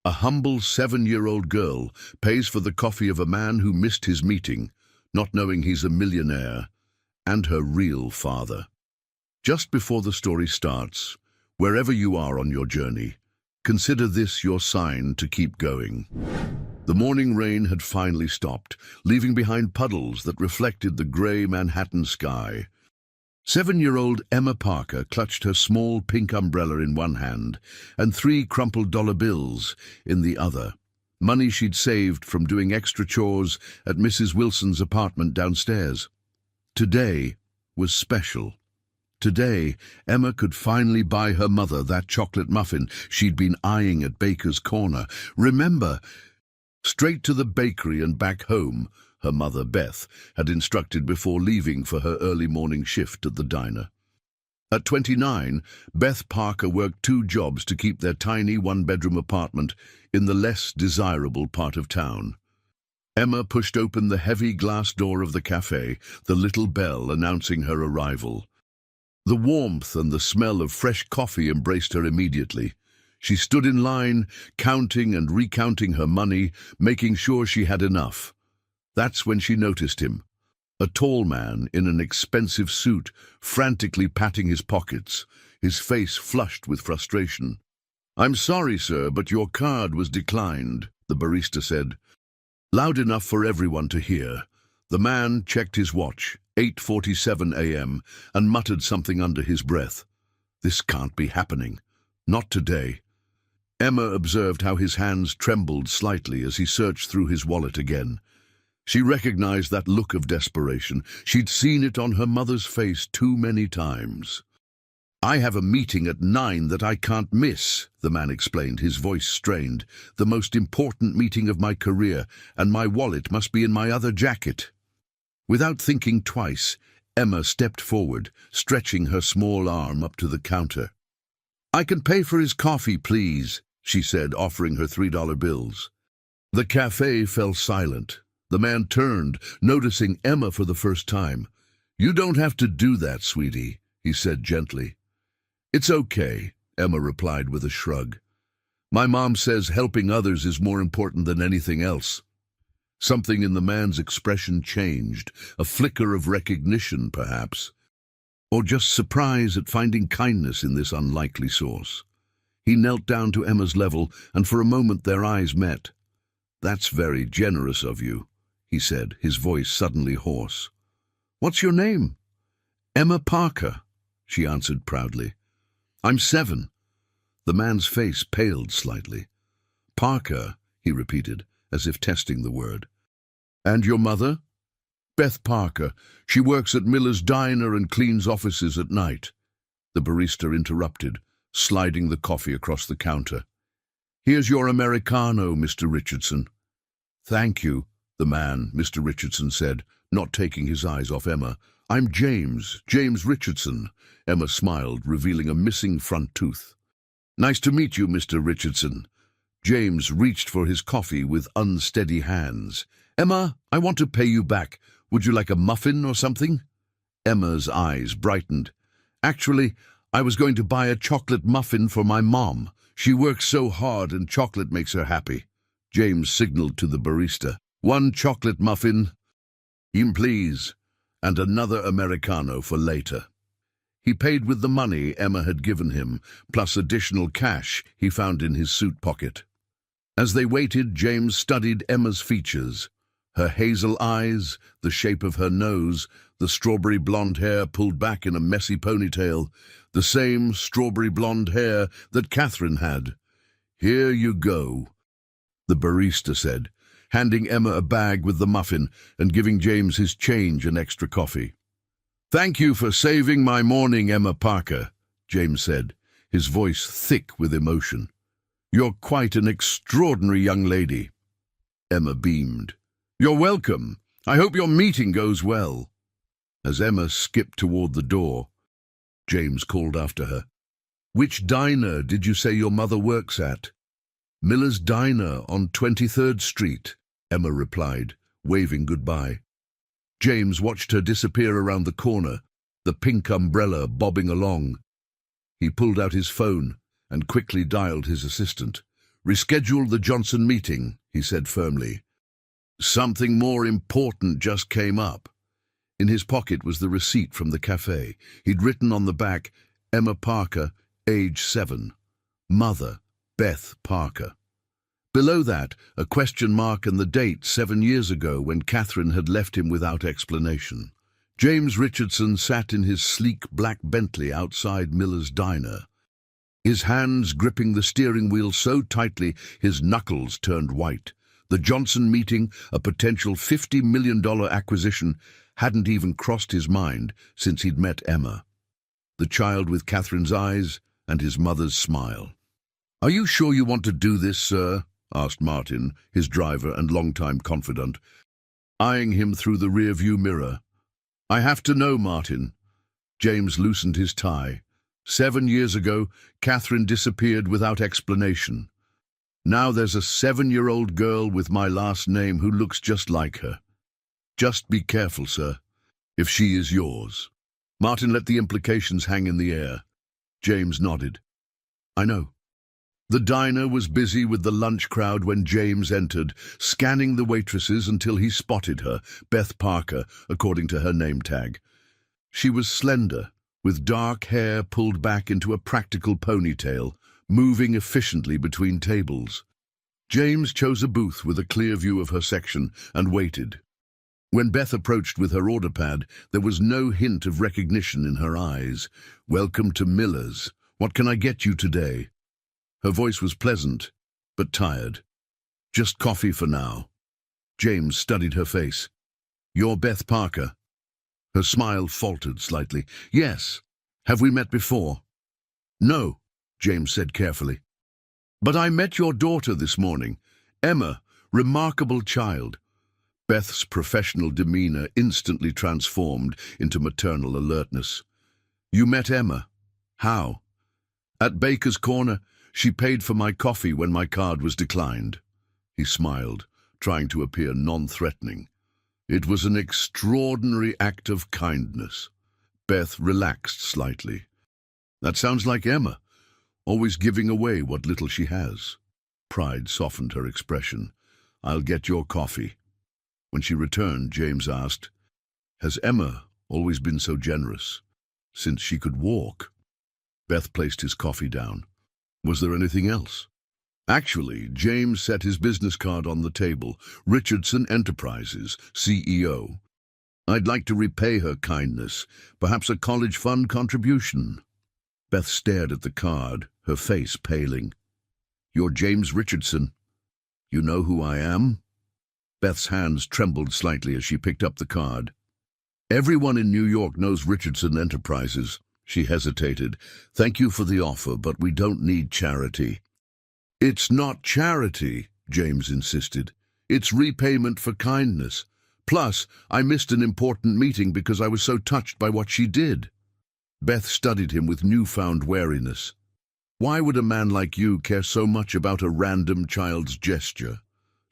A humble 7-year-old girl pays for the coffee of a man who missed his meeting, not knowing he's a millionaire, and her real father. Just before the story starts, wherever you are on your journey, consider this your sign to keep going. The morning rain had finally stopped, leaving behind puddles that reflected the grey Manhattan sky. 7-year-old Emma Parker clutched her small pink umbrella in one hand and 3 crumpled dollar bills in the other, money she'd saved from doing extra chores at Mrs. Wilson's apartment downstairs. Today was special. Today, Emma could finally buy her mother that chocolate muffin she'd been eyeing at Baker's Corner. Remember, straight to the bakery and back home, her mother, Beth, had instructed before leaving for her early morning shift at the diner. At 29, Beth Parker worked 2 jobs to keep their tiny 1-bedroom apartment in the less desirable part of town. Emma pushed open the heavy glass door of the cafe, the little bell announcing her arrival. The warmth and the smell of fresh coffee embraced her immediately. She stood in line, counting and recounting her money, making sure she had enough. That's when she noticed him, a tall man in an expensive suit, frantically patting his pockets, his face flushed with frustration. "I'm sorry, sir, but your card was declined," the barista said, loud enough for everyone to hear. The man checked his watch, 8:47 a.m., and muttered something under his breath. "This can't be happening. Not today." Emma observed how his hands trembled slightly as he searched through his wallet again. She recognized that look of desperation. She'd seen it on her mother's face too many times. "I have a meeting at 9 that I can't miss," the man explained, his voice strained. "The most important meeting of my career, and my wallet must be in my other jacket." Without thinking twice, Emma stepped forward, stretching her small arm up to the counter. "I can pay for his coffee, please," she said, offering her $3 bills. The cafe fell silent. The man turned, noticing Emma for the first time. "You don't have to do that, sweetie," he said gently. "It's okay," Emma replied with a shrug. "My mom says helping others is more important than anything else." Something in the man's expression changed, a flicker of recognition, perhaps, or just surprise at finding kindness in this unlikely source. He knelt down to Emma's level, and for a moment their eyes met. "That's very generous of you," he said, his voice suddenly hoarse. "What's your name?" "Emma Parker," she answered proudly. "I'm 7. The man's face paled slightly. "Parker," he repeated, as if testing the word. "And your mother?" "Beth Parker. She works at Miller's Diner and cleans offices at night." The barista interrupted, sliding the coffee across the counter. "Here's your Americano, Mr. Richardson." "Thank you," the man, Mr. Richardson said, not taking his eyes off Emma. "I'm James Richardson." Emma smiled, revealing a missing front tooth. "Nice to meet you, Mr. Richardson." James reached for his coffee with unsteady hands. "Emma, I want to pay you back. Would you like a muffin or something?" Emma's eyes brightened. "Actually, I was going to buy a chocolate muffin for my mom. She works so hard and chocolate makes her happy." James signaled to the barista. "1 chocolate muffin, please, and another Americano for later." He paid with the money Emma had given him, plus additional cash he found in his suit pocket. As they waited, James studied Emma's features. Her hazel eyes, the shape of her nose, the strawberry blonde hair pulled back in a messy ponytail, the same strawberry blonde hair that Catherine had. "Here you go," the barista said, handing Emma a bag with the muffin and giving James his change and extra coffee. "Thank you for saving my morning, Emma Parker," James said, his voice thick with emotion. "You're quite an extraordinary young lady." Emma beamed. "You're welcome. I hope your meeting goes well." As Emma skipped toward the door, James called after her. "Which diner did you say your mother works at?" "Miller's Diner on 23rd Street, Emma replied, waving goodbye. James watched her disappear around the corner, the pink umbrella bobbing along. He pulled out his phone and quickly dialed his assistant. Reschedule the Johnson meeting, he said firmly. Something more important just came up. In his pocket was the receipt from the cafe. He'd written on the back, Emma Parker, age 7. Mother, Beth Parker. Below that, a question mark and the date 7 years ago when Catherine had left him without explanation. James Richardson sat in his sleek black Bentley outside Miller's diner, his hands gripping the steering wheel so tightly his knuckles turned white. The Johnson meeting, a potential $50 million acquisition, hadn't even crossed his mind since he'd met Emma. The child with Catherine's eyes and his mother's smile. "Are you sure you want to do this, sir?" asked Martin, his driver and longtime confidant, eyeing him through the rear-view mirror. "I have to know, Martin." James loosened his tie. 7 years ago, Catherine disappeared without explanation. Now there's a 7-year-old girl with my last name who looks just like her. Just be careful, sir, if she is yours. Martin let the implications hang in the air. James nodded. I know. The diner was busy with the lunch crowd when James entered, scanning the waitresses until he spotted her, Beth Parker, according to her name tag. She was slender, with dark hair pulled back into a practical ponytail, moving efficiently between tables. James chose a booth with a clear view of her section and waited. When Beth approached with her order pad, there was no hint of recognition in her eyes. "Welcome to Miller's. What can I get you today?" Her voice was pleasant, but tired. "Just coffee for now." James studied her face. "You're Beth Parker?" Her smile faltered slightly. "Yes. Have we met before?" "No," James said carefully. "But I met your daughter this morning. Emma, remarkable child." Beth's professional demeanor instantly transformed into maternal alertness. "You met Emma? How?" "At Baker's Corner. She paid for my coffee when my card was declined." He smiled, trying to appear non-threatening. It was an extraordinary act of kindness. Beth relaxed slightly. "That sounds like Emma, always giving away what little she has." Pride softened her expression. "I'll get your coffee." When she returned, James asked, "Has Emma always been so generous, since she could walk?" Beth placed his coffee down. "Was there anything else?" Actually, James set his business card on the table. Richardson Enterprises, CEO. "I'd like to repay her kindness, perhaps a college fund contribution." Beth stared at the card, her face paling. "You're James Richardson. You know who I am?" Beth's hands trembled slightly as she picked up the card. "Everyone in New York knows Richardson Enterprises." She hesitated. "Thank you for the offer, but we don't need charity." "It's not charity," James insisted. "It's repayment for kindness. Plus, I missed an important meeting because I was so touched by what she did." Beth studied him with newfound wariness. "Why would a man like you care so much about a random child's gesture?"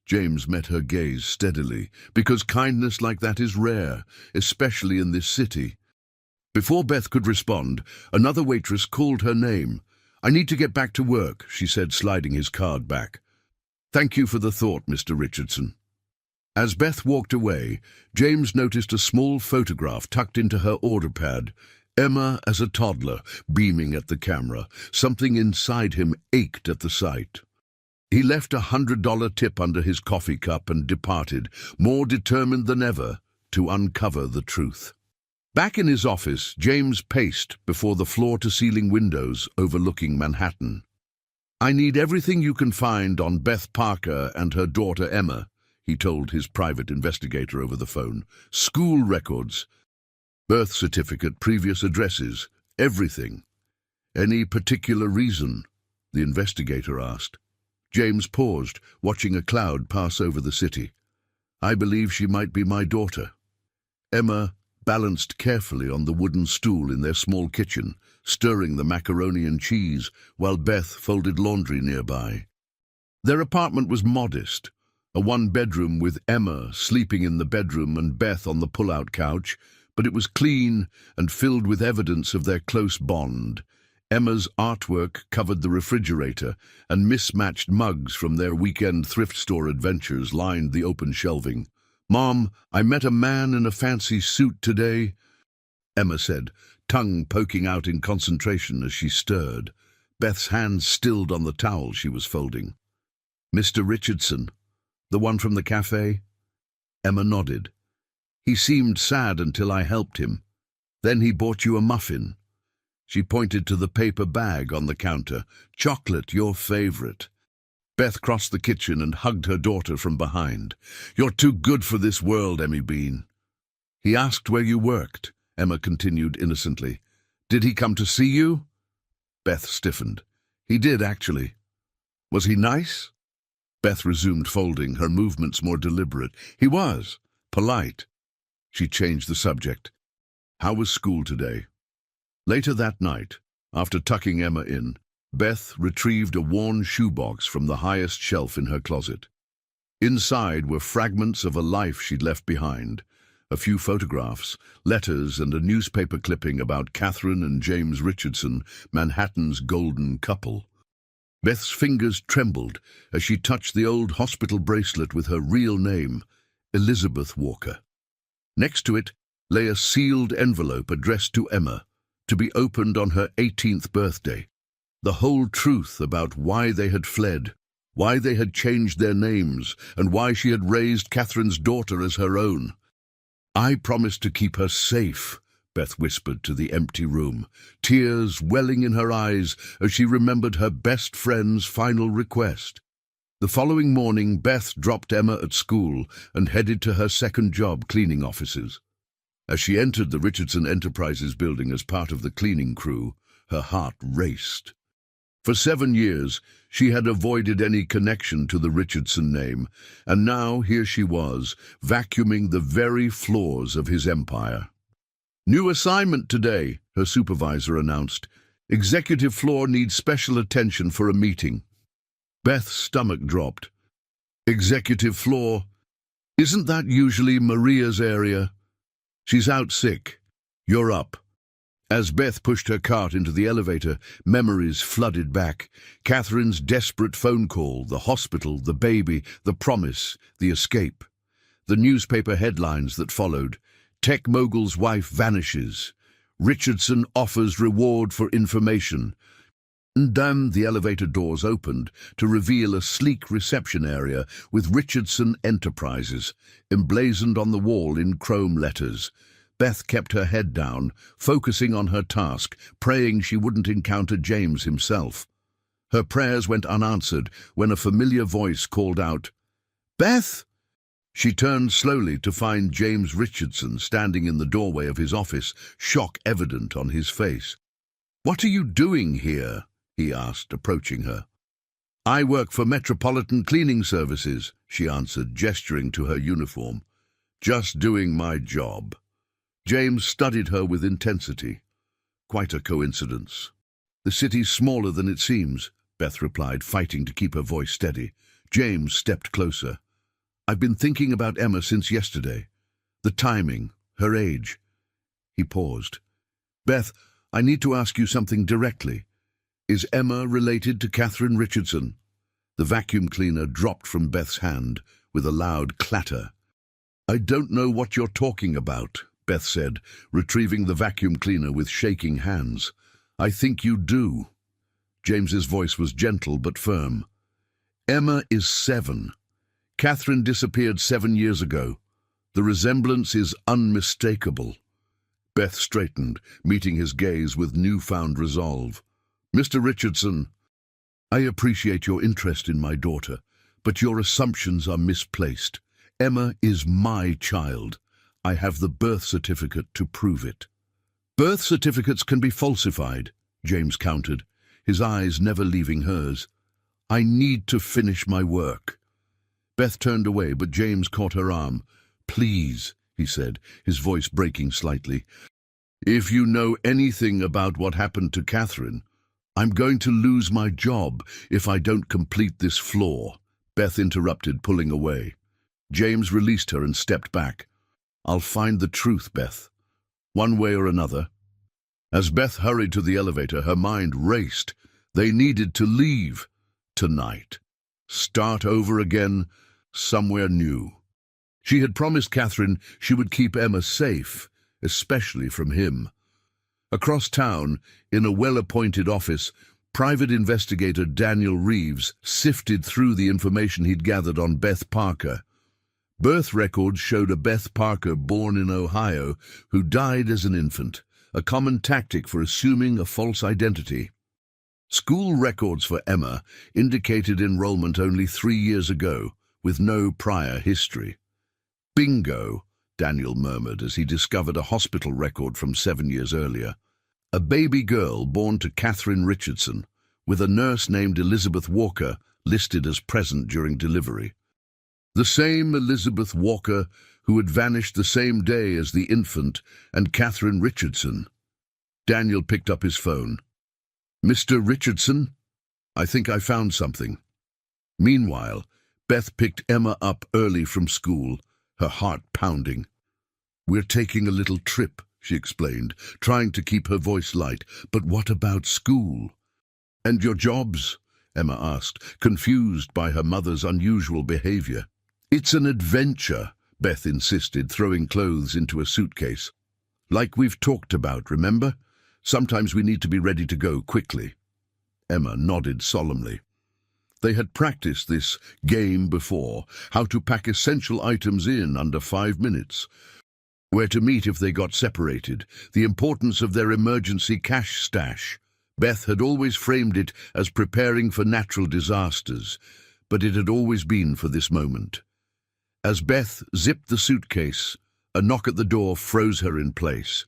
James met her gaze steadily. "Because kindness like that is rare, especially in this city." Before Beth could respond, another waitress called her name. "I need to get back to work," she said, sliding his card back. "Thank you for the thought, Mr. Richardson." As Beth walked away, James noticed a small photograph tucked into her order pad. Emma as a toddler, beaming at the camera. Something inside him ached at the sight. He left a $100 tip under his coffee cup and departed, more determined than ever to uncover the truth. Back in his office, James paced before the floor-to-ceiling windows overlooking Manhattan. "I need everything you can find on Beth Parker and her daughter Emma," he told his private investigator over the phone. "School records, birth certificate, previous addresses, everything." "Any particular reason?" the investigator asked. James paused, watching a cloud pass over the city. "I believe she might be my daughter." Emma balanced carefully on the wooden stool in their small kitchen, stirring the macaroni and cheese while Beth folded laundry nearby. Their apartment was modest, a one-bedroom with Emma sleeping in the bedroom and Beth on the pull-out couch, but it was clean and filled with evidence of their close bond. Emma's artwork covered the refrigerator, and mismatched mugs from their weekend thrift store adventures lined the open shelving. "Mom, I met a man in a fancy suit today," Emma said, tongue poking out in concentration as she stirred. Beth's hands stilled on the towel she was folding. "Mr. Richardson, the one from the cafe?" Emma nodded. "He seemed sad until I helped him. Then he bought you a muffin." She pointed to the paper bag on the counter. "Chocolate, your favorite." Beth crossed the kitchen and hugged her daughter from behind. "You're too good for this world, Emmy Bean." "He asked where you worked," Emma continued innocently. "Did he come to see you?" Beth stiffened. "He did, actually." "Was he nice?" Beth resumed folding, her movements more deliberate. "He was. Polite." She changed the subject. "How was school today?" Later that night, after tucking Emma in, Beth retrieved a worn shoebox from the highest shelf in her closet. Inside were fragments of a life she'd left behind, a few photographs, letters, and a newspaper clipping about Catherine and James Richardson, Manhattan's golden couple. Beth's fingers trembled as she touched the old hospital bracelet with her real name, Elizabeth Walker. Next to it lay a sealed envelope addressed to Emma, to be opened on her 18th birthday. The whole truth about why they had fled, why they had changed their names, and why she had raised Catherine's daughter as her own. "I promised to keep her safe," Beth whispered to the empty room, tears welling in her eyes as she remembered her best friend's final request. The following morning, Beth dropped Emma at school and headed to her second job cleaning offices. As she entered the Richardson Enterprises building as part of the cleaning crew, her heart raced. For 7 years, she had avoided any connection to the Richardson name, and now here she was, vacuuming the very floors of his empire. "New assignment today," her supervisor announced. "Executive floor needs special attention for a meeting." Beth's stomach dropped. "Executive floor? Isn't that usually Maria's area?" "She's out sick. You're up." As Beth pushed her cart into the elevator, memories flooded back. Catherine's desperate phone call, the hospital, the baby, the promise, the escape. The newspaper headlines that followed. "Tech mogul's wife vanishes. Richardson offers reward for information." And then the elevator doors opened to reveal a sleek reception area with Richardson Enterprises emblazoned on the wall in chrome letters. Beth kept her head down, focusing on her task, praying she wouldn't encounter James himself. Her prayers went unanswered when a familiar voice called out, "Beth!" She turned slowly to find James Richardson standing in the doorway of his office, shock evident on his face. "What are you doing here?" he asked, approaching her. "I work for Metropolitan Cleaning Services," she answered, gesturing to her uniform. "Just doing my job." James studied her with intensity. "Quite a coincidence." "The city's smaller than it seems," Beth replied, fighting to keep her voice steady. James stepped closer. "I've been thinking about Emma since yesterday. The timing, her age." He paused. "Beth, I need to ask you something directly. Is Emma related to Catherine Richardson?" The vacuum cleaner dropped from Beth's hand with a loud clatter. "I don't know what you're talking about," Beth said, retrieving the vacuum cleaner with shaking hands. "I think you do." James's voice was gentle but firm. "Emma is 7. Catherine disappeared 7 years ago. The resemblance is unmistakable." Beth straightened, meeting his gaze with newfound resolve. "Mr. Richardson, I appreciate your interest in my daughter, but your assumptions are misplaced. Emma is my child. I have the birth certificate to prove it." "Birth certificates can be falsified," James countered, his eyes never leaving hers. "I need to finish my work." Beth turned away, but James caught her arm. "Please," he said, his voice breaking slightly. "If you know anything about what happened to Catherine, I'm going to lose my job if I don't complete this floor." Beth interrupted, pulling away. James released her and stepped back. "I'll find the truth, Beth. One way or another." As Beth hurried to the elevator, her mind raced. They needed to leave. Tonight. Start over again, somewhere new. She had promised Catherine she would keep Emma safe, especially from him. Across town, in a well-appointed office, private investigator Daniel Reeves sifted through the information he'd gathered on Beth Parker. Birth records showed a Beth Parker born in Ohio who died as an infant, a common tactic for assuming a false identity. School records for Emma indicated enrollment only 3 years ago, with no prior history. Bingo, Daniel murmured as he discovered a hospital record from 7 years earlier. A baby girl born to Catherine Richardson, with a nurse named Elizabeth Walker listed as present during delivery. The same Elizabeth Walker who had vanished the same day as the infant and Catherine Richardson. Daniel picked up his phone. "Mr. Richardson? I think I found something." Meanwhile, Beth picked Emma up early from school, her heart pounding. "We're taking a little trip," she explained, trying to keep her voice light. "But what about school?" "And your jobs?" Emma asked, confused by her mother's unusual behavior. "It's an adventure," Beth insisted, throwing clothes into a suitcase. "Like we've talked about, remember? Sometimes we need to be ready to go quickly." Emma nodded solemnly. They had practiced this game before, how to pack essential items in under 5 minutes, where to meet if they got separated, the importance of their emergency cash stash. Beth had always framed it as preparing for natural disasters, but it had always been for this moment. As Beth zipped the suitcase, a knock at the door froze her in place.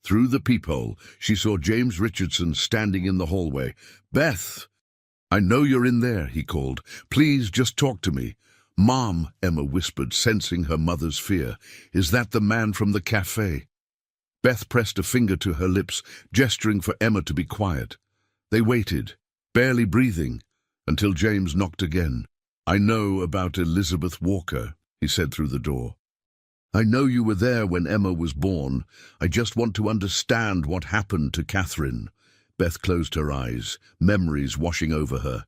Through the peephole, she saw James Richardson standing in the hallway. "Beth!" "I know you're in there," he called. "Please, just talk to me." "Mom," Emma whispered, sensing her mother's fear. "Is that the man from the cafe?" Beth pressed a finger to her lips, gesturing for Emma to be quiet. They waited, barely breathing, until James knocked again. "I know about Elizabeth Walker," he said through the door. "I know you were there when Emma was born. I just want to understand what happened to Catherine." Beth closed her eyes, memories washing over her.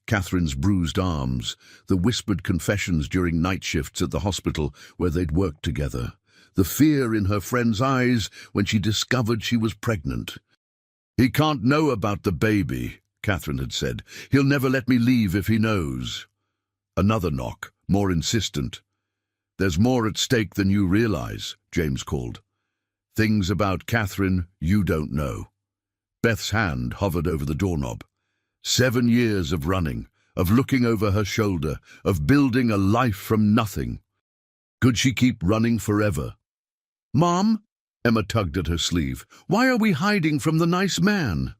Catherine's bruised arms, the whispered confessions during night shifts at the hospital where they'd worked together, the fear in her friend's eyes when she discovered she was pregnant. "He can't know about the baby," Catherine had said. "He'll never let me leave if he knows." Another knock, more insistent. "There's more at stake than you realize," James called. "Things about Catherine you don't know." Beth's hand hovered over the doorknob. 7 years of running, of looking over her shoulder, of building a life from nothing. Could she keep running forever? "Mom," Emma tugged at her sleeve, "why are we hiding from the nice man?"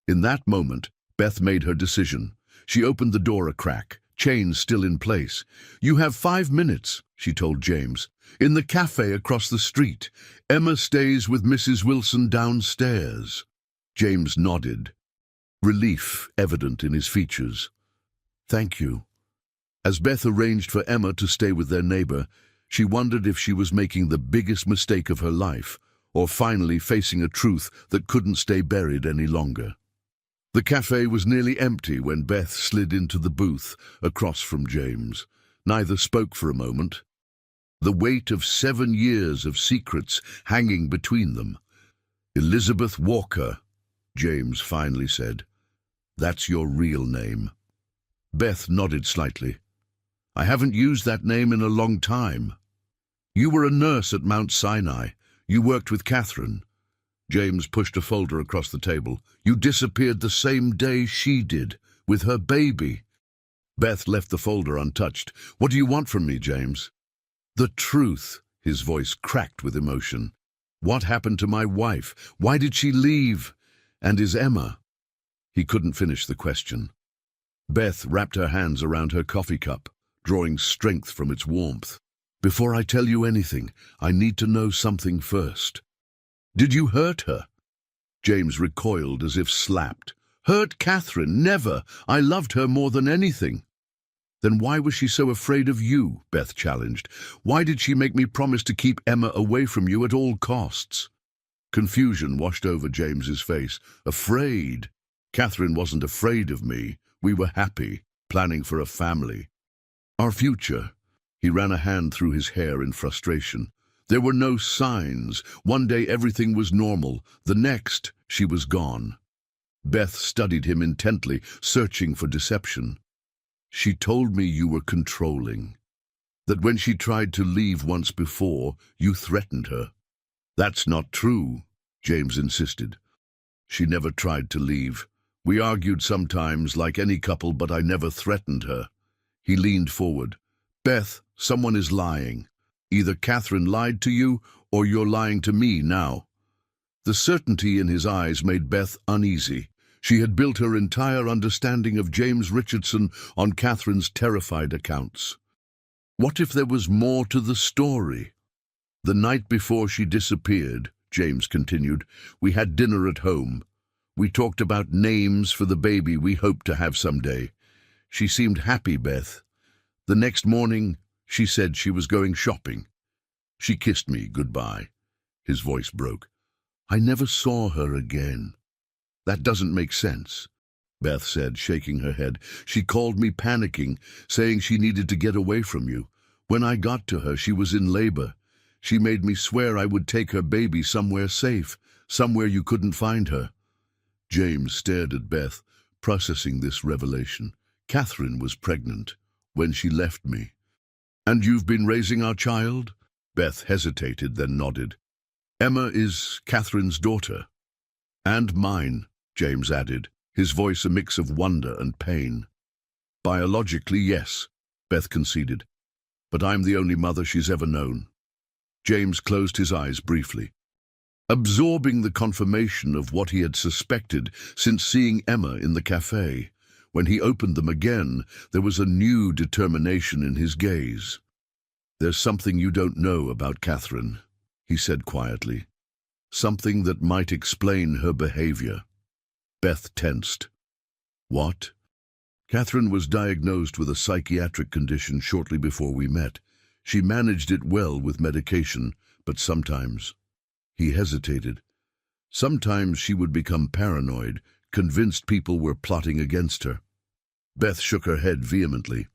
In that moment, Beth made her decision. She opened the door a crack, chains still in place. "You have 5 minutes," she told James. "In the cafe across the street. Emma stays with Mrs. Wilson downstairs." James nodded, relief evident in his features. "Thank you." As Beth arranged for Emma to stay with their neighbor, she wondered if she was making the biggest mistake of her life, or finally facing a truth that couldn't stay buried any longer. The cafe was nearly empty when Beth slid into the booth across from James. Neither spoke for a moment. The weight of 7 years of secrets hanging between them. "Elizabeth Walker," James finally said. "That's your real name." Beth nodded slightly. "I haven't used that name in a long time." "You were a nurse at Mount Sinai. You worked with Catherine." James pushed a folder across the table. "You disappeared the same day she did, with her baby." Beth left the folder untouched. "What do you want from me, James?" "The truth," his voice cracked with emotion. "What happened to my wife? Why did she leave? And is Emma?" He couldn't finish the question. Beth wrapped her hands around her coffee cup, drawing strength from its warmth. "Before I tell you anything, I need to know something first." "Did you hurt her?" James recoiled as if slapped. "Hurt Catherine? Never. I loved her more than anything." "Then why was she so afraid of you?" Beth challenged. "Why did she make me promise to keep Emma away from you at all costs?" Confusion washed over James's face. Afraid? Catherine wasn't afraid of me. We were happy, planning for a family. Our future. He ran a hand through his hair in frustration. There were no signs. One day everything was normal. The next, she was gone. Beth studied him intently, searching for deception. She told me you were controlling. That when she tried to leave once before, you threatened her. That's not true, James insisted. She never tried to leave. We argued sometimes, like any couple, but I never threatened her. He leaned forward. Beth, someone is lying. Either Catherine lied to you, or you're lying to me now. The certainty in his eyes made Beth uneasy. She had built her entire understanding of James Richardson on Catherine's terrified accounts. What if there was more to the story? The night before she disappeared, James continued, we had dinner at home. We talked about names for the baby we hoped to have someday. She seemed happy, Beth. The next morning, she said she was going shopping. She kissed me goodbye. His voice broke. I never saw her again. That doesn't make sense, Beth said, shaking her head. She called me panicking, saying she needed to get away from you. When I got to her, she was in labor. She made me swear I would take her baby somewhere safe, somewhere you couldn't find her. James stared at Beth, processing this revelation. Catherine was pregnant when she left me. And you've been raising our child? Beth hesitated, then nodded. Emma is Catherine's daughter. And mine, James added, his voice a mix of wonder and pain. Biologically, yes, Beth conceded. But I'm the only mother she's ever known. James closed his eyes briefly, absorbing the confirmation of what he had suspected since seeing Emma in the cafe. When he opened them again, there was a new determination in his gaze. There's something you don't know about Catherine, he said quietly. Something that might explain her behavior. Beth tensed. What? Catherine was diagnosed with a psychiatric condition shortly before we met. She managed it well with medication, but sometimes... He hesitated. Sometimes she would become paranoid, convinced people were plotting against her. Beth shook her head vehemently.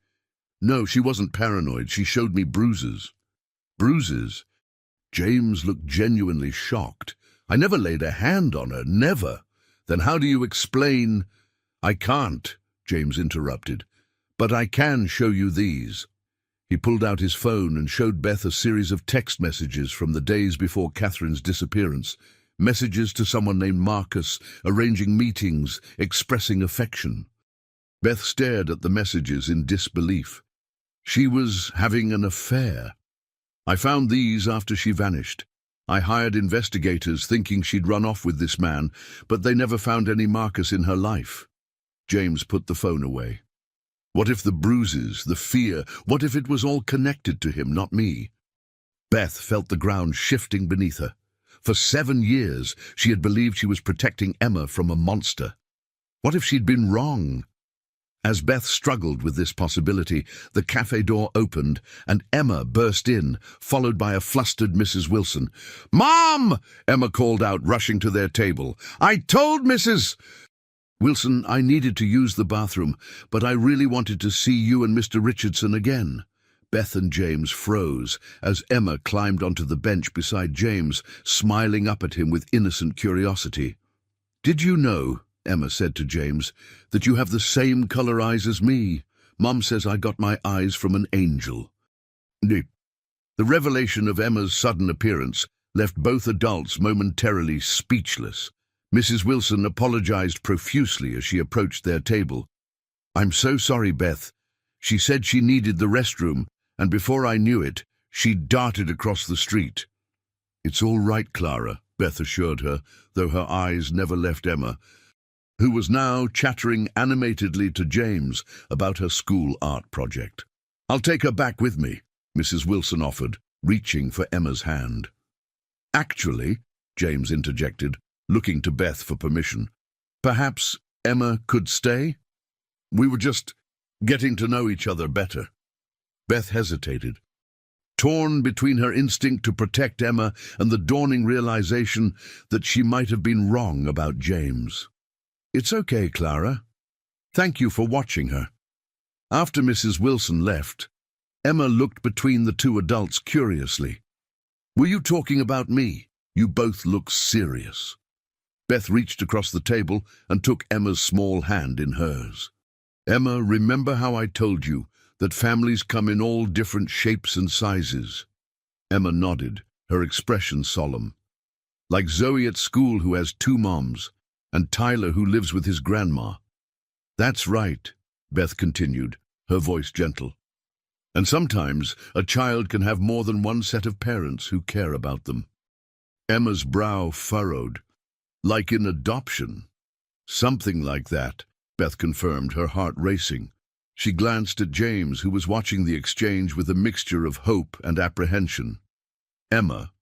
No, she wasn't paranoid. She showed me bruises. Bruises? James looked genuinely shocked. I never laid a hand on her, never. Then how do you explain... I can't, James interrupted. But I can show you these. He pulled out his phone and showed Beth a series of text messages from the days before Catherine's disappearance. Messages to someone named Marcus, arranging meetings, expressing affection. Beth stared at the messages in disbelief. She was having an affair. I found these after she vanished. I hired investigators thinking she'd run off with this man, but they never found any Marcus in her life. James put the phone away. What if the bruises, the fear, what if it was all connected to him, not me? Beth felt the ground shifting beneath her. For 7 years, she had believed she was protecting Emma from a monster. What if she'd been wrong? As Beth struggled with this possibility, the cafe door opened and Emma burst in, followed by a flustered Mrs. Wilson. "Mom!" Emma called out, rushing to their table. "I told Mrs. Wilson I needed to use the bathroom, but I really wanted to see you and Mr. Richardson again." Beth and James froze as Emma climbed onto the bench beside James, smiling up at him with innocent curiosity. "Did you know," Emma said to James, "that you have the same color eyes as me? Mom says I got my eyes from an angel." The revelation of Emma's sudden appearance left both adults momentarily speechless. Mrs. Wilson apologized profusely as she approached their table. "I'm so sorry, Beth. She said she needed the restroom, and before I knew it, she darted across the street." "It's all right, Clara," Beth assured her, though her eyes never left Emma, who was now chattering animatedly to James about her school art project. "I'll take her back with me," Mrs. Wilson offered, reaching for Emma's hand. "Actually," James interjected, looking to Beth for permission, "perhaps Emma could stay? We were just getting to know each other better." Beth hesitated. torn between her instinct to protect Emma and the dawning realization that she might have been wrong about James. "It's okay, Clara. Thank you for watching her." After Mrs. Wilson left, Emma looked between the two adults curiously. "Were you talking about me? You both look serious." Beth reached across the table and took Emma's small hand in hers. "Emma, remember how I told you that families come in all different shapes and sizes?" Emma nodded, her expression solemn. "Like Zoe at school, who has 2 moms, and Tyler, who lives with his grandma." "That's right," Beth continued, her voice gentle. "And sometimes a child can have more than one set of parents who care about them." Emma's brow furrowed. "Like in adoption?" "Something like that," Beth confirmed, her heart racing. She glanced at James, who was watching the exchange with a mixture of hope and apprehension. "Emma,"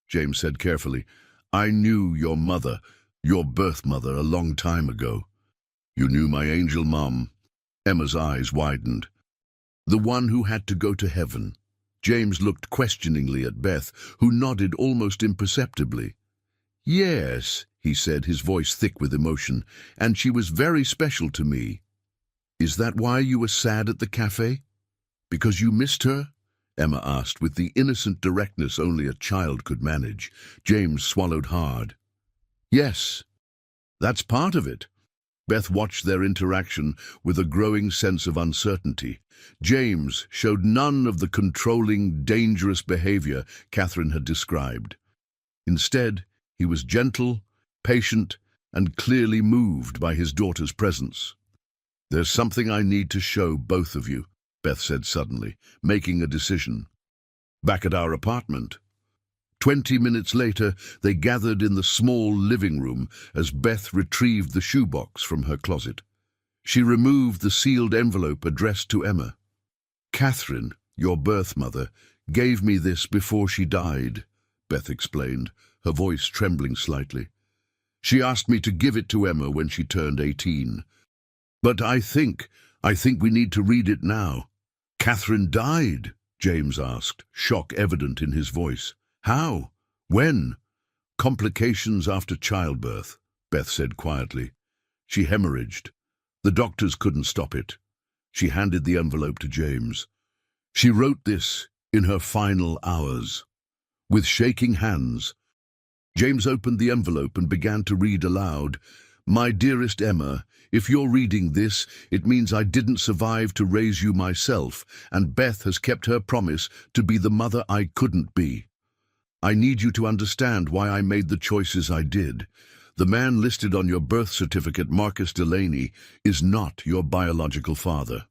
James said carefully, "I knew your mother, your birth mother, a long time ago." "You knew my angel mom?" Emma's eyes widened. "The one who had to go to heaven." James looked questioningly at Beth, who nodded almost imperceptibly. "Yes," he said, his voice thick with emotion, "and she was very special to me." "Is that why you were sad at the cafe? Because you missed her?" Emma asked, with the innocent directness only a child could manage. James swallowed hard. "Yes, that's part of it." Beth watched their interaction with a growing sense of uncertainty. James showed none of the controlling, dangerous behavior Catherine had described. Instead, he was gentle, patient, and clearly moved by his daughter's presence. "There's something I need to show both of you," Beth said suddenly, making a decision. "Back at our apartment." 20 minutes later, they gathered in the small living room as Beth retrieved the shoebox from her closet. She removed the sealed envelope addressed to Emma. "Catherine, your birth mother, gave me this before she died," Beth explained, her voice trembling slightly. "She asked me to give it to Emma when she turned 18. But I think we need to read it now." "Catherine died?" James asked, shock evident in his voice. "How? When?" "Complications after childbirth," Beth said quietly. "She hemorrhaged. The doctors couldn't stop it." She handed the envelope to James. "She wrote this in her final hours." With shaking hands, James opened the envelope and began to read aloud. "My dearest Emma, if you're reading this, it means I didn't survive to raise you myself, and Beth has kept her promise to be the mother I couldn't be. I need you to understand why I made the choices I did. The man listed on your birth certificate, Marcus Delaney, is not your biological father.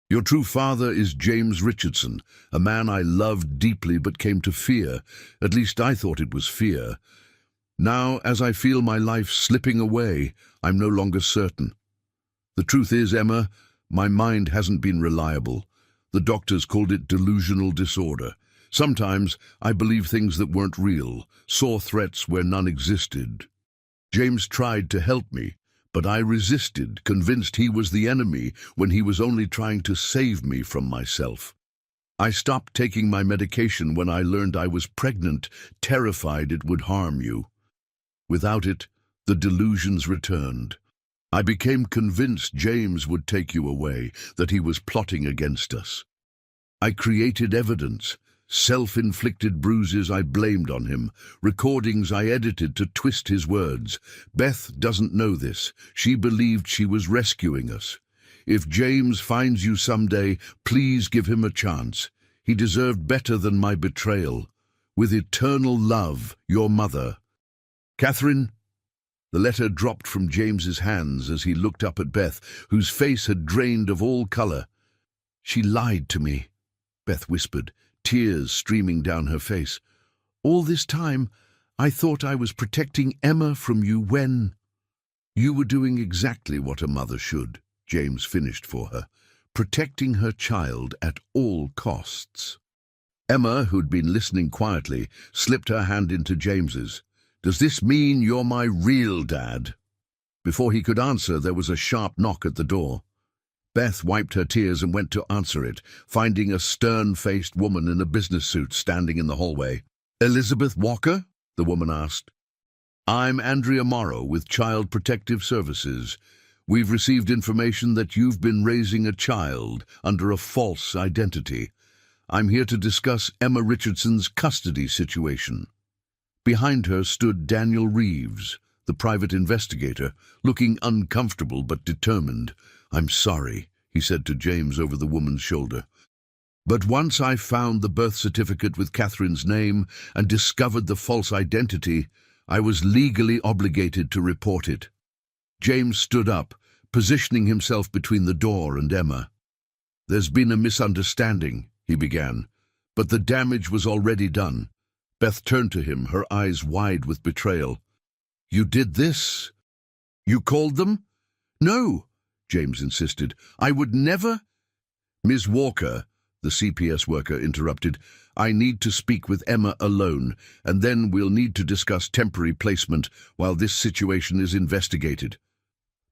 Your true father is James Richardson, a man I loved deeply but came to fear. At least I thought it was fear. Now, as I feel my life slipping away, I'm no longer certain. The truth is, Emma, my mind hasn't been reliable. The doctors called it delusional disorder. Sometimes I believe things that weren't real, saw threats where none existed. James tried to help me, but I resisted, convinced he was the enemy when he was only trying to save me from myself. I stopped taking my medication when I learned I was pregnant, terrified it would harm you. Without it, the delusions returned. I became convinced James would take you away, that he was plotting against us. I created evidence, self-inflicted bruises I blamed on him, recordings I edited to twist his words. Beth doesn't know this. She believed she was rescuing us. If James finds you someday, please give him a chance. He deserved better than my betrayal. With eternal love, your mother. Catherine?" The letter dropped from James's hands as he looked up at Beth, whose face had drained of all color. "She lied to me," Beth whispered, tears streaming down her face. "All this time, I thought I was protecting Emma from you when—" "You were doing exactly what a mother should," James finished for her, "protecting her child at all costs." Emma, who'd been listening quietly, slipped her hand into James's. "Does this mean you're my real dad?" Before he could answer, there was a sharp knock at the door. Beth wiped her tears and went to answer it, finding a stern-faced woman in a business suit standing in the hallway. "Elizabeth Walker?" the woman asked. "I'm Andrea Morrow with Child Protective Services. We've received information that you've been raising a child under a false identity. I'm here to discuss Emma Richardson's custody situation." Behind her stood Daniel Reeves, the private investigator, looking uncomfortable but determined. "I'm sorry," he said to James over the woman's shoulder. "But once I found the birth certificate with Catherine's name and discovered the false identity, I was legally obligated to report it." James stood up, positioning himself between the door and Emma. "There's been a misunderstanding," he began, but the damage was already done. Beth turned to him, her eyes wide with betrayal. "You did this? You called them?" "No," James insisted. "I would never—" "Ms. Walker," the CPS worker interrupted, "I need to speak with Emma alone, and then we'll need to discuss temporary placement while this situation is investigated."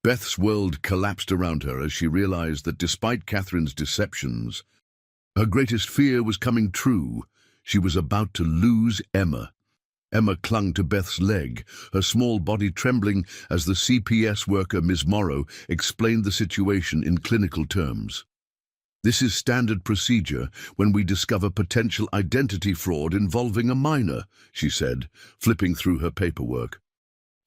Beth's world collapsed around her as she realized that despite Catherine's deceptions, her greatest fear was coming true. She was about to lose Emma. Emma clung to Beth's leg, her small body trembling as the CPS worker, Ms. Morrow, explained the situation in clinical terms. "This is standard procedure when we discover potential identity fraud involving a minor," she said, flipping through her paperwork.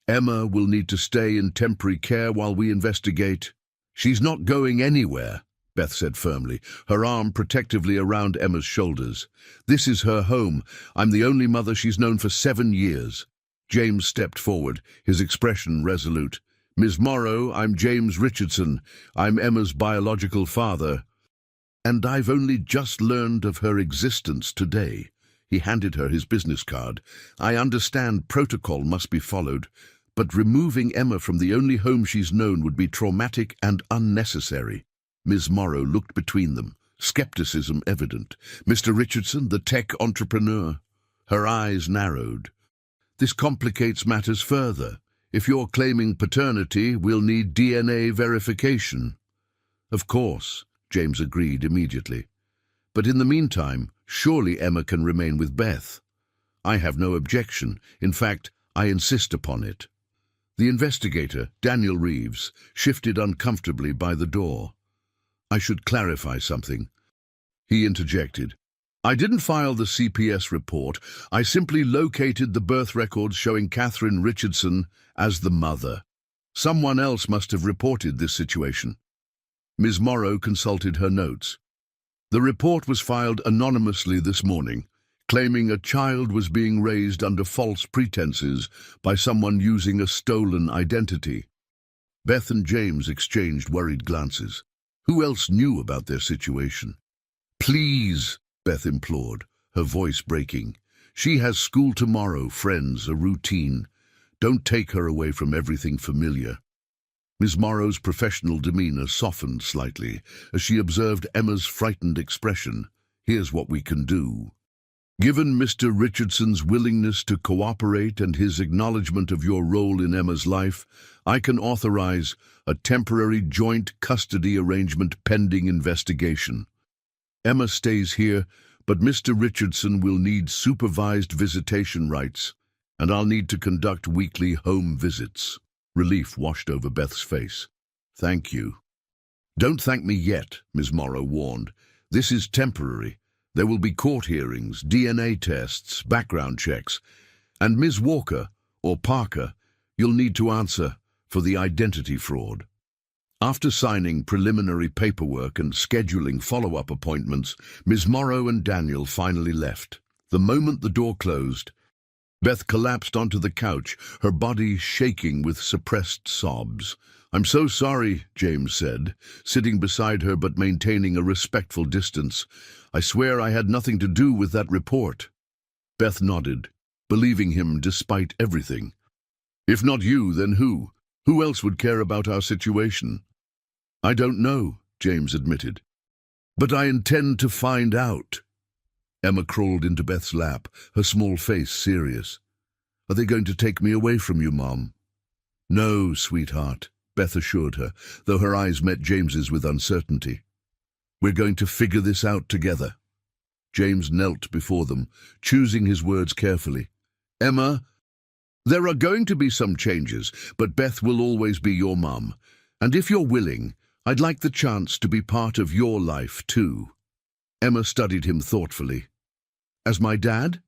"Emma will need to stay in temporary care while we investigate." "She's not going anywhere," Beth said firmly, her arm protectively around Emma's shoulders. "This is her home. I'm the only mother she's known for 7 years. James stepped forward, his expression resolute. "Ms. Morrow, I'm James Richardson. I'm Emma's biological father. And I've only just learned of her existence today." He handed her his business card. "I understand protocol must be followed, but removing Emma from the only home she's known would be traumatic and unnecessary." Ms. Morrow looked between them, skepticism evident. "Mr. Richardson, the tech entrepreneur?" Her eyes narrowed. "This complicates matters further. If you're claiming paternity, we'll need DNA verification." "Of course," James agreed immediately. "But in the meantime, surely Emma can remain with Beth." "I have no objection. In fact, I insist upon it." The investigator, Daniel Reeves, shifted uncomfortably by the door. "I should clarify something," he interjected. "I didn't file the CPS report. I simply located the birth records showing Catherine Richardson as the mother. Someone else must have reported this situation." Ms. Morrow consulted her notes. "The report was filed anonymously this morning, claiming a child was being raised under false pretenses by someone using a stolen identity." Beth and James exchanged worried glances. Who else knew about their situation? "Please," Beth implored, her voice breaking. "She has school tomorrow, friends, a routine. Don't take her away from everything familiar." Ms. Morrow's professional demeanor softened slightly as she observed Emma's frightened expression. "Here's what we can do. Given Mr. Richardson's willingness to cooperate and his acknowledgement of your role in Emma's life, I can authorize a temporary joint custody arrangement pending investigation. Emma stays here, but Mr. Richardson will need supervised visitation rights, and I'll need to conduct weekly home visits." Relief washed over Beth's face. "Thank you." "Don't thank me yet," Ms. Morrow warned. "This is temporary. There will be court hearings, DNA tests, background checks. And Ms. Walker, or Parker, you'll need to answer for the identity fraud." After signing preliminary paperwork and scheduling follow-up appointments, Ms. Morrow and Daniel finally left. The moment the door closed, Beth collapsed onto the couch, her body shaking with suppressed sobs. "I'm so sorry," James said, sitting beside her but maintaining a respectful distance. "I swear I had nothing to do with that report." Beth nodded, believing him despite everything. "If not you, then who? Who else would care about our situation?" "I don't know," James admitted. "But I intend to find out." Emma crawled into Beth's lap, her small face serious. "Are they going to take me away from you, Mom?" "No, sweetheart," Beth assured her, though her eyes met James's with uncertainty. "We're going to figure this out together." James knelt before them, choosing his words carefully. "Emma, there are going to be some changes, but Beth will always be your mum. And if you're willing, I'd like the chance to be part of your life too." Emma studied him thoughtfully. "As my dad?"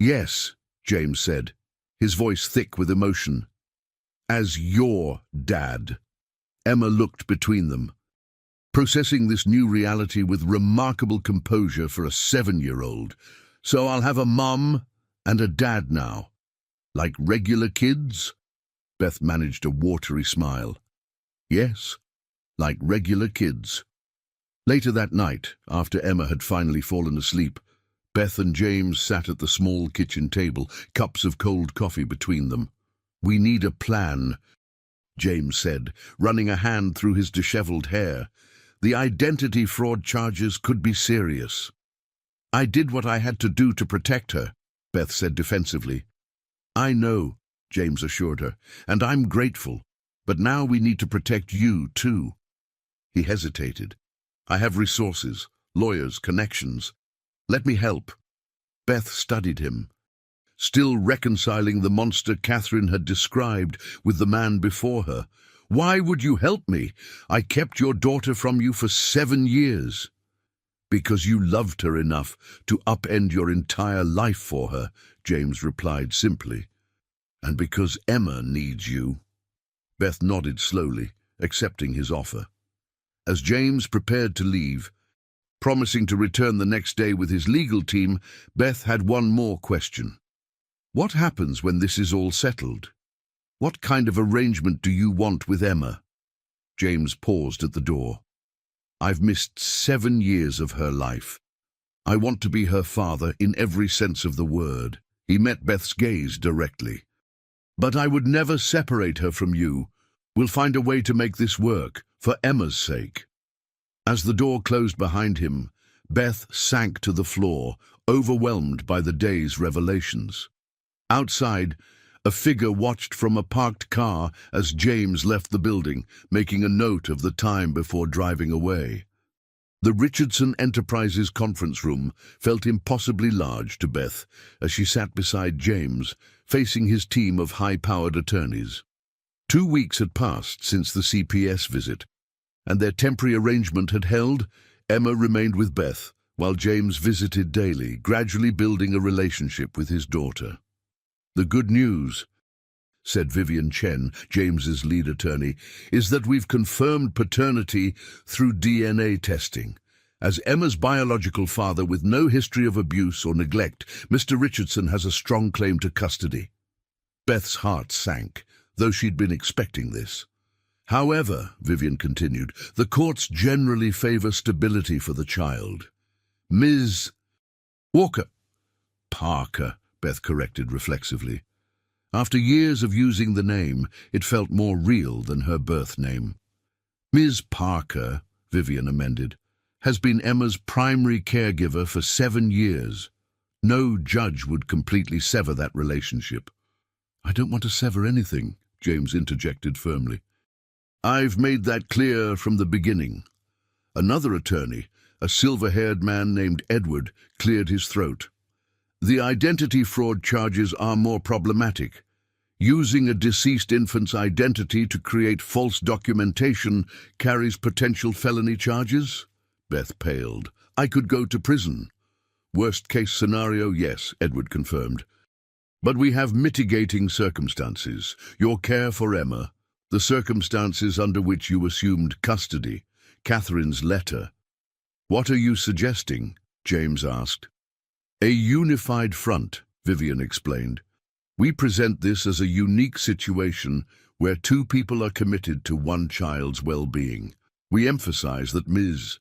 "Yes," James said, his voice thick with emotion. "As your dad." Emma looked between them, processing this new reality with remarkable composure for a 7-year-old. "So I'll have a mum and a dad now. Like regular kids?" Beth managed a watery smile. "Yes, like regular kids." Later that night, after Emma had finally fallen asleep, Beth and James sat at the small kitchen table, cups of cold coffee between them. "We need a plan," James said, running a hand through his disheveled hair. "The identity fraud charges could be serious." "I did what I had to do to protect her," Beth said defensively. "I know," James assured her, "and I'm grateful. But now we need to protect you, too." He hesitated. "I have resources, lawyers, connections. Let me help." Beth studied him, still reconciling the monster Catherine had described with the man before her. "Why would you help me? I kept your daughter from you for 7 years. "Because you loved her enough to upend your entire life for her," James replied simply. "And because Emma needs you." Beth nodded slowly, accepting his offer. As James prepared to leave, promising to return the next day with his legal team, Beth had one more question. "What happens when this is all settled? What kind of arrangement do you want with Emma?" James paused at the door. "I've missed 7 years of her life. I want to be her father in every sense of the word." He met Beth's gaze directly. "But I would never separate her from you. We'll find a way to make this work, for Emma's sake." As the door closed behind him, Beth sank to the floor, overwhelmed by the day's revelations. Outside, a figure watched from a parked car as James left the building, making a note of the time before driving away. The Richardson Enterprises conference room felt impossibly large to Beth as she sat beside James, facing his team of high-powered attorneys. 2 weeks had passed since the CPS visit, and their temporary arrangement had held. Emma remained with Beth, while James visited daily, gradually building a relationship with his daughter. "The good news," said Vivian Chen, James's lead attorney, "is that we've confirmed paternity through DNA testing. As Emma's biological father with no history of abuse or neglect, Mr. Richardson has a strong claim to custody." Beth's heart sank, though she'd been expecting this. "However," Vivian continued, "the courts generally favor stability for the child. Ms. Walker." "Parker," Beth corrected reflexively. After years of using the name, it felt more real than her birth name. "Ms. Parker," Vivian amended, "has been Emma's primary caregiver for 7 years. No judge would completely sever that relationship." "I don't want to sever anything," James interjected firmly. "I've made that clear from the beginning." Another attorney, a silver-haired man named Edward, cleared his throat. "The identity fraud charges are more problematic. Using a deceased infant's identity to create false documentation carries potential felony charges." Beth paled. "I could go to prison." "Worst-case scenario, yes," Edward confirmed. "But we have mitigating circumstances. Your care for Emma, the circumstances under which you assumed custody, Catherine's letter." "What are you suggesting?" James asked. "A unified front," Vivian explained. "We present this as a unique situation where 2 people are committed to one child's well-being. We emphasize that Ms.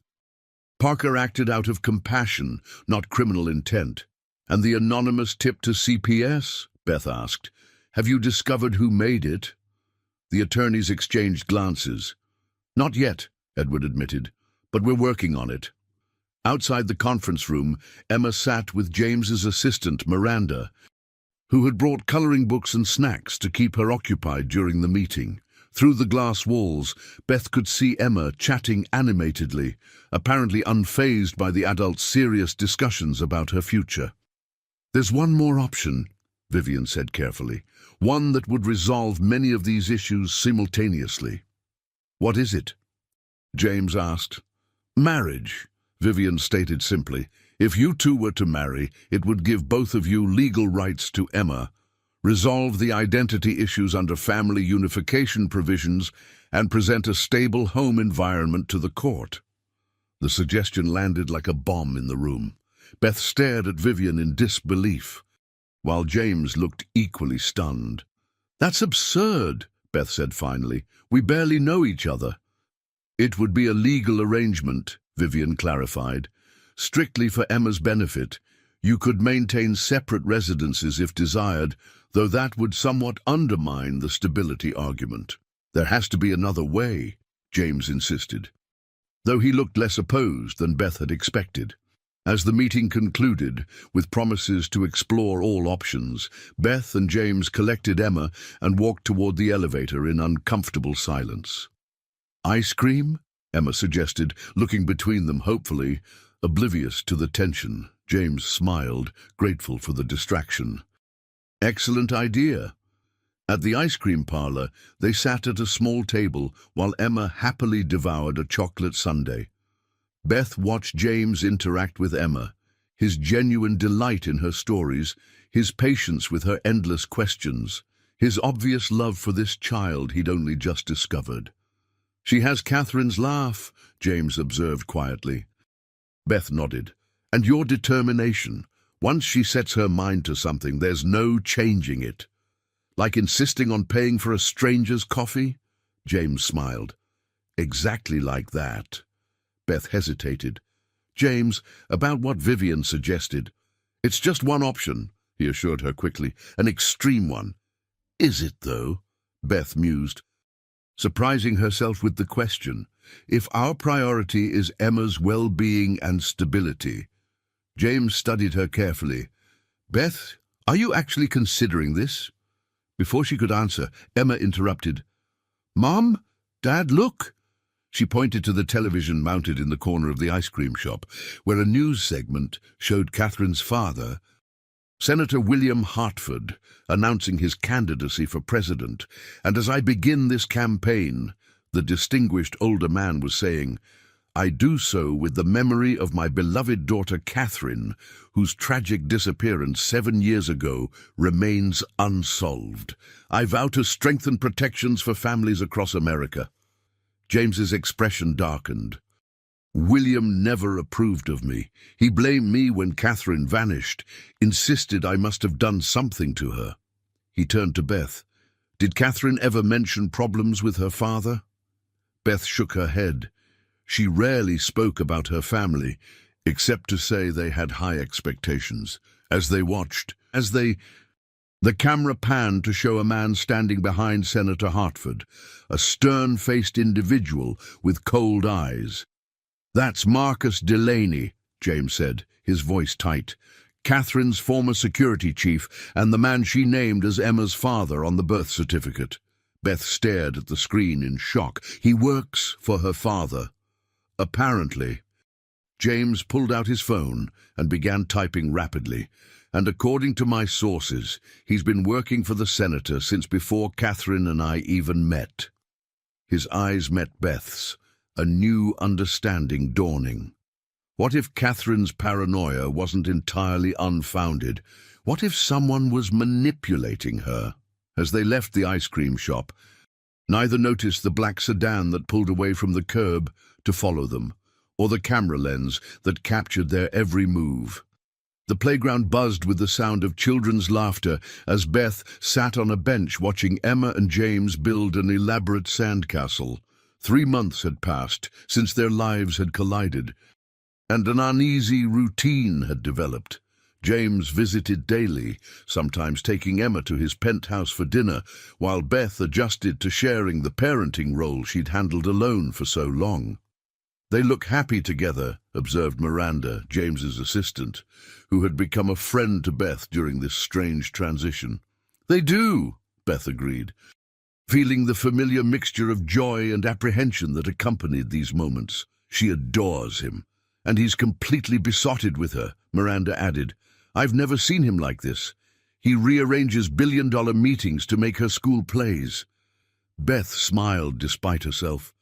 Parker acted out of compassion, not criminal intent." "And the anonymous tip to CPS?" Beth asked. "Have you discovered who made it?" The attorneys exchanged glances. "Not yet," Edward admitted, "but we're working on it." Outside the conference room, Emma sat with James's assistant, Miranda, who had brought coloring books and snacks to keep her occupied during the meeting. Through the glass walls, Beth could see Emma chatting animatedly, apparently unfazed by the adults' serious discussions about her future. "There's one more option," Vivian said carefully. "One that would resolve many of these issues simultaneously." "What is it?" James asked. "Marriage," Vivian stated simply. "If you two were to marry, it would give both of you legal rights to Emma, resolve the identity issues under family unification provisions, and present a stable home environment to the court." The suggestion landed like a bomb in the room. Beth stared at Vivian in disbelief, while James looked equally stunned. "That's absurd," Beth said finally. "We barely know each other." "It would be a legal arrangement," Vivian clarified. "Strictly for Emma's benefit. You could maintain separate residences if desired, though that would somewhat undermine the stability argument." "There has to be another way," James insisted, though he looked less opposed than Beth had expected. As the meeting concluded, with promises to explore all options, Beth and James collected Emma and walked toward the elevator in uncomfortable silence. "Ice cream?" Emma suggested, looking between them hopefully, oblivious to the tension. James smiled, grateful for the distraction. "Excellent idea." At the ice cream parlor, they sat at a small table while Emma happily devoured a chocolate sundae. Beth watched James interact with Emma, his genuine delight in her stories, his patience with her endless questions, his obvious love for this child he'd only just discovered. "She has Catherine's laugh," James observed quietly. Beth nodded. "And your determination. Once she sets her mind to something, there's no changing it." "Like insisting on paying for a stranger's coffee?" James smiled. "Exactly like that." Beth hesitated. "James, about what Vivian suggested." "It's just one option," he assured her quickly. "An extreme one." "Is it, though?" Beth mused, surprising herself with the question. "If our priority is Emma's well-being and stability." James studied her carefully. "Beth, are you actually considering this?" Before she could answer, Emma interrupted. "Mom? Dad, look!" She pointed to the television mounted in the corner of the ice cream shop, where a news segment showed Catherine's father, Senator William Hartford, announcing his candidacy for president. "And as I begin this campaign," the distinguished older man was saying, "I do so with the memory of my beloved daughter Catherine, whose tragic disappearance 7 years ago remains unsolved. I vow to strengthen protections for families across America." James's expression darkened. "William never approved of me. He blamed me when Catherine vanished, insisted I must have done something to her." He turned to Beth. "Did Catherine ever mention problems with her father?" Beth shook her head. She rarely spoke about her family, except to say they had high expectations. As they watched, the camera panned to show a man standing behind Senator Hartford, a stern-faced individual with cold eyes. "That's Marcus Delaney," James said, his voice tight. "Catherine's former security chief and the man she named as Emma's father on the birth certificate." Beth stared at the screen in shock. "He works for her father." "Apparently." James pulled out his phone and began typing rapidly. "And according to my sources, he's been working for the senator since before Catherine and I even met." His eyes met Beth's, a new understanding dawning. What if Catherine's paranoia wasn't entirely unfounded? What if someone was manipulating her? As they left the ice cream shop, neither noticed the black sedan that pulled away from the curb to follow them, or the camera lens that captured their every move. The playground buzzed with the sound of children's laughter as Beth sat on a bench watching Emma and James build an elaborate sandcastle. 3 months had passed since their lives had collided, and an uneasy routine had developed. James visited daily, sometimes taking Emma to his penthouse for dinner, while Beth adjusted to sharing the parenting role she'd handled alone for so long. "They look happy together," observed Miranda, James's assistant, who had become a friend to Beth during this strange transition. "They do," Beth agreed. feeling the familiar mixture of joy and apprehension that accompanied these moments. She adores him, and he's completely besotted with her, Miranda added. I've never seen him like this. He rearranges billion-dollar meetings to make her school plays. Beth smiled despite herself.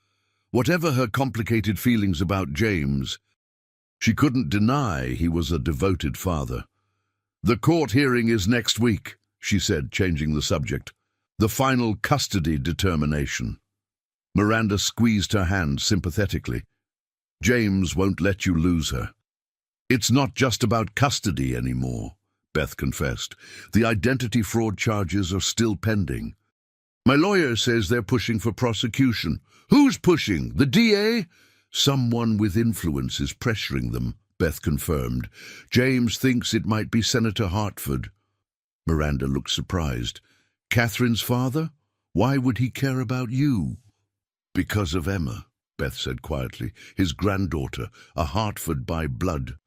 Whatever her complicated feelings about James, she couldn't deny he was a devoted father. The court hearing is next week, she said, changing the subject. The final custody determination. Miranda squeezed her hand sympathetically. James won't let you lose her. It's not just about custody anymore, Beth confessed. The identity fraud charges are still pending. My lawyer says they're pushing for prosecution. Who's pushing? The DA? Someone with influence is pressuring them, Beth confirmed. James thinks it might be Senator Hartford. Miranda looked surprised. Catherine's father? Why would he care about you? Because of Emma, Beth said quietly. His granddaughter, a Hartford by blood.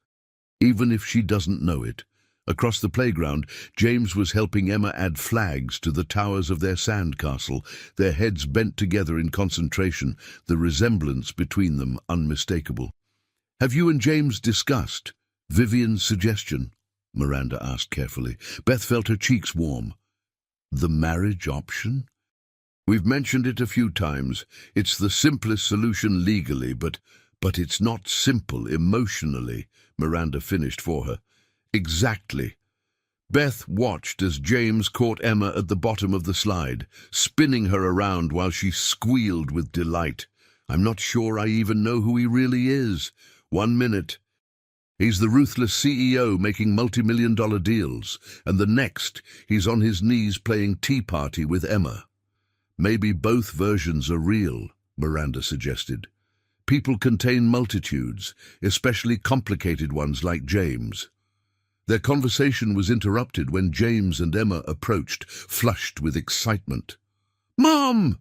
Even if she doesn't know it. Across the playground, James was helping Emma add flags to the towers of their sandcastle, their heads bent together in concentration, the resemblance between them unmistakable. Have you and James discussed Vivian's suggestion? Miranda asked carefully. Beth felt her cheeks warm. The marriage option? We've mentioned it a few times. It's the simplest solution legally, but it's not simple emotionally, Miranda finished for her. Exactly. Beth watched as James caught Emma at the bottom of the slide, spinning her around while she squealed with delight. I'm not sure I even know who he really is. 1 minute, he's the ruthless CEO making multi-million-dollar deals, and the next, he's on his knees playing tea party with Emma. Maybe both versions are real, Miranda suggested. People contain multitudes, especially complicated ones like James. Their conversation was interrupted when James and Emma approached, flushed with excitement. Mom!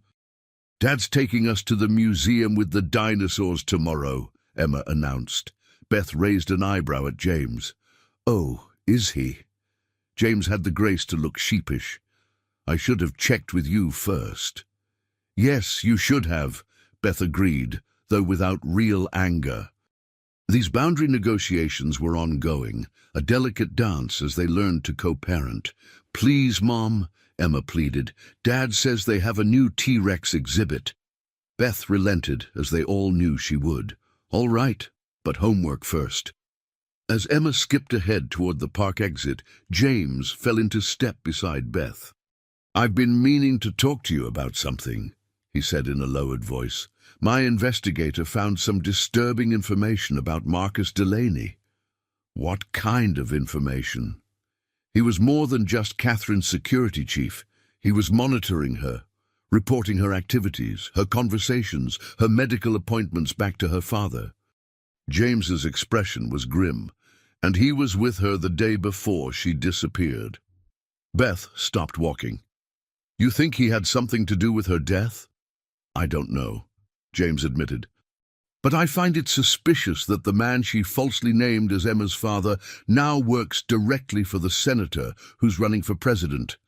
Dad's taking us to the museum with the dinosaurs tomorrow, Emma announced. Beth raised an eyebrow at James. Oh, is he? James had the grace to look sheepish. I should have checked with you first. Yes, you should have, Beth agreed, though without real anger. These boundary negotiations were ongoing, a delicate dance as they learned to co-parent. Please, Mom, Emma pleaded. Dad says they have a new T-Rex exhibit. Beth relented, as they all knew she would. All right, but homework first. As Emma skipped ahead toward the park exit, James fell into step beside Beth. I've been meaning to talk to you about something, he said in a lowered voice. My investigator found some disturbing information about Marcus Delaney. What kind of information? He was more than just Catherine's security chief. He was monitoring her, reporting her activities, her conversations, her medical appointments back to her father. James's expression was grim, and he was with her the day before she disappeared. Beth stopped walking. You think he had something to do with her death? I don't know, James admitted. But I find it suspicious that the man she falsely named as Emma's father now works directly for the senator who's running for president.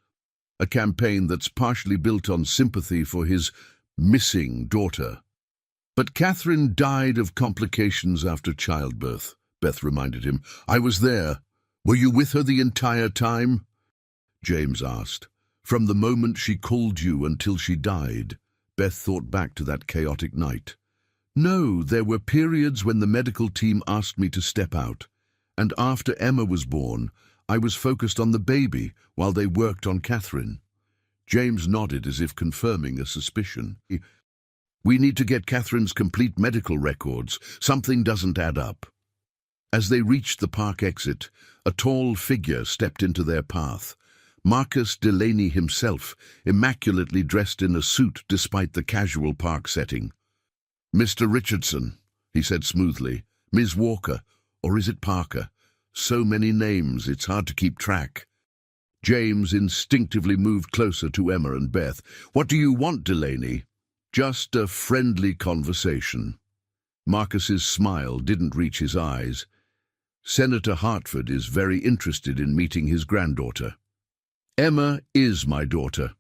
A campaign that's partially built on sympathy for his missing daughter. But Catherine died of complications after childbirth, Beth reminded him. I was there. Were you with her the entire time? James asked. From the moment she called you until she died. Beth thought back to that chaotic night. No, there were periods when the medical team asked me to step out. And after Emma was born, I was focused on the baby while they worked on Catherine. James nodded as if confirming a suspicion. We need to get Catherine's complete medical records. Something doesn't add up. As they reached the park exit, a tall figure stepped into their path. Marcus Delaney himself, immaculately dressed in a suit despite the casual park setting. Mr. Richardson, he said smoothly. Ms. Walker, or is it Parker? So many names, it's hard to keep track. James instinctively moved closer to Emma and Beth. What do you want, Delaney? Just a friendly conversation. Marcus's smile didn't reach his eyes. Senator Hartford is very interested in meeting his granddaughter. Emma is my daughter,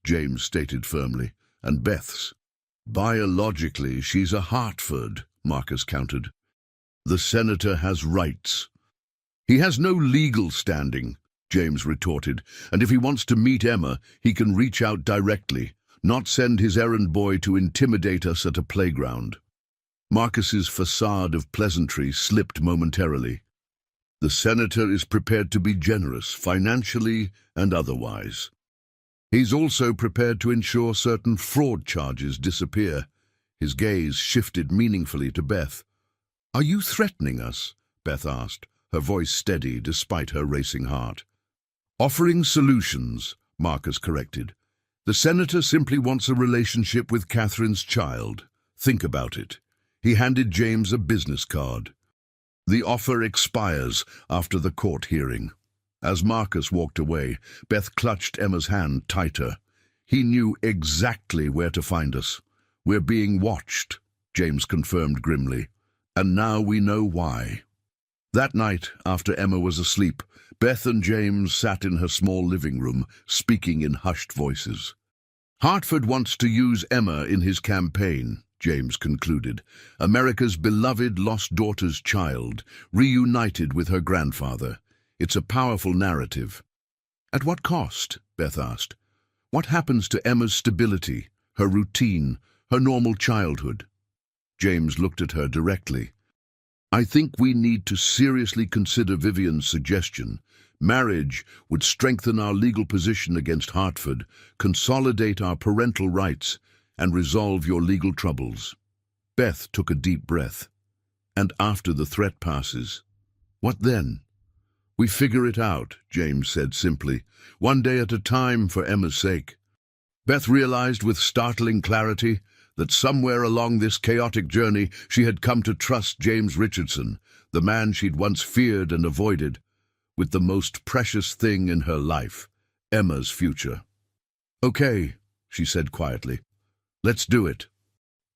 James stated firmly, and Beth's. Biologically, she's a Hartford, Marcus countered. The senator has rights. He has no legal standing, James retorted, and if he wants to meet Emma, he can reach out directly, not send his errand boy to intimidate us at a playground. Marcus's facade of pleasantry slipped momentarily. The senator is prepared to be generous, financially and otherwise. He's also prepared to ensure certain fraud charges disappear. His gaze shifted meaningfully to Beth. "Are you threatening us?" Beth asked, her voice steady despite her racing heart. "Offering solutions," Marcus corrected. "The senator simply wants a relationship with Catherine's child. Think about it." He handed James a business card. "The offer expires after the court hearing." As Marcus walked away, Beth clutched Emma's hand tighter. He knew exactly where to find us. "We're being watched," James confirmed grimly. "And now we know why." That night, after Emma was asleep, Beth and James sat in her small living room, speaking in hushed voices. "Hartford wants to use Emma in his campaign," James concluded. "America's beloved lost daughter's child, reunited with her grandfather. It's a powerful narrative." "At what cost?" Beth asked. "What happens to Emma's stability, her routine, her normal childhood?" James looked at her directly. "I think we need to seriously consider Vivian's suggestion. Marriage would strengthen our legal position against Hartford, consolidate our parental rights, and resolve your legal troubles." Beth took a deep breath. "And after the threat passes, what then?" "We figure it out," James said simply, "one day at a time for Emma's sake." Beth realized with startling clarity that somewhere along this chaotic journey she had come to trust James Richardson, the man she'd once feared and avoided, with the most precious thing in her life, Emma's future. "Okay," she said quietly. "Let's do it."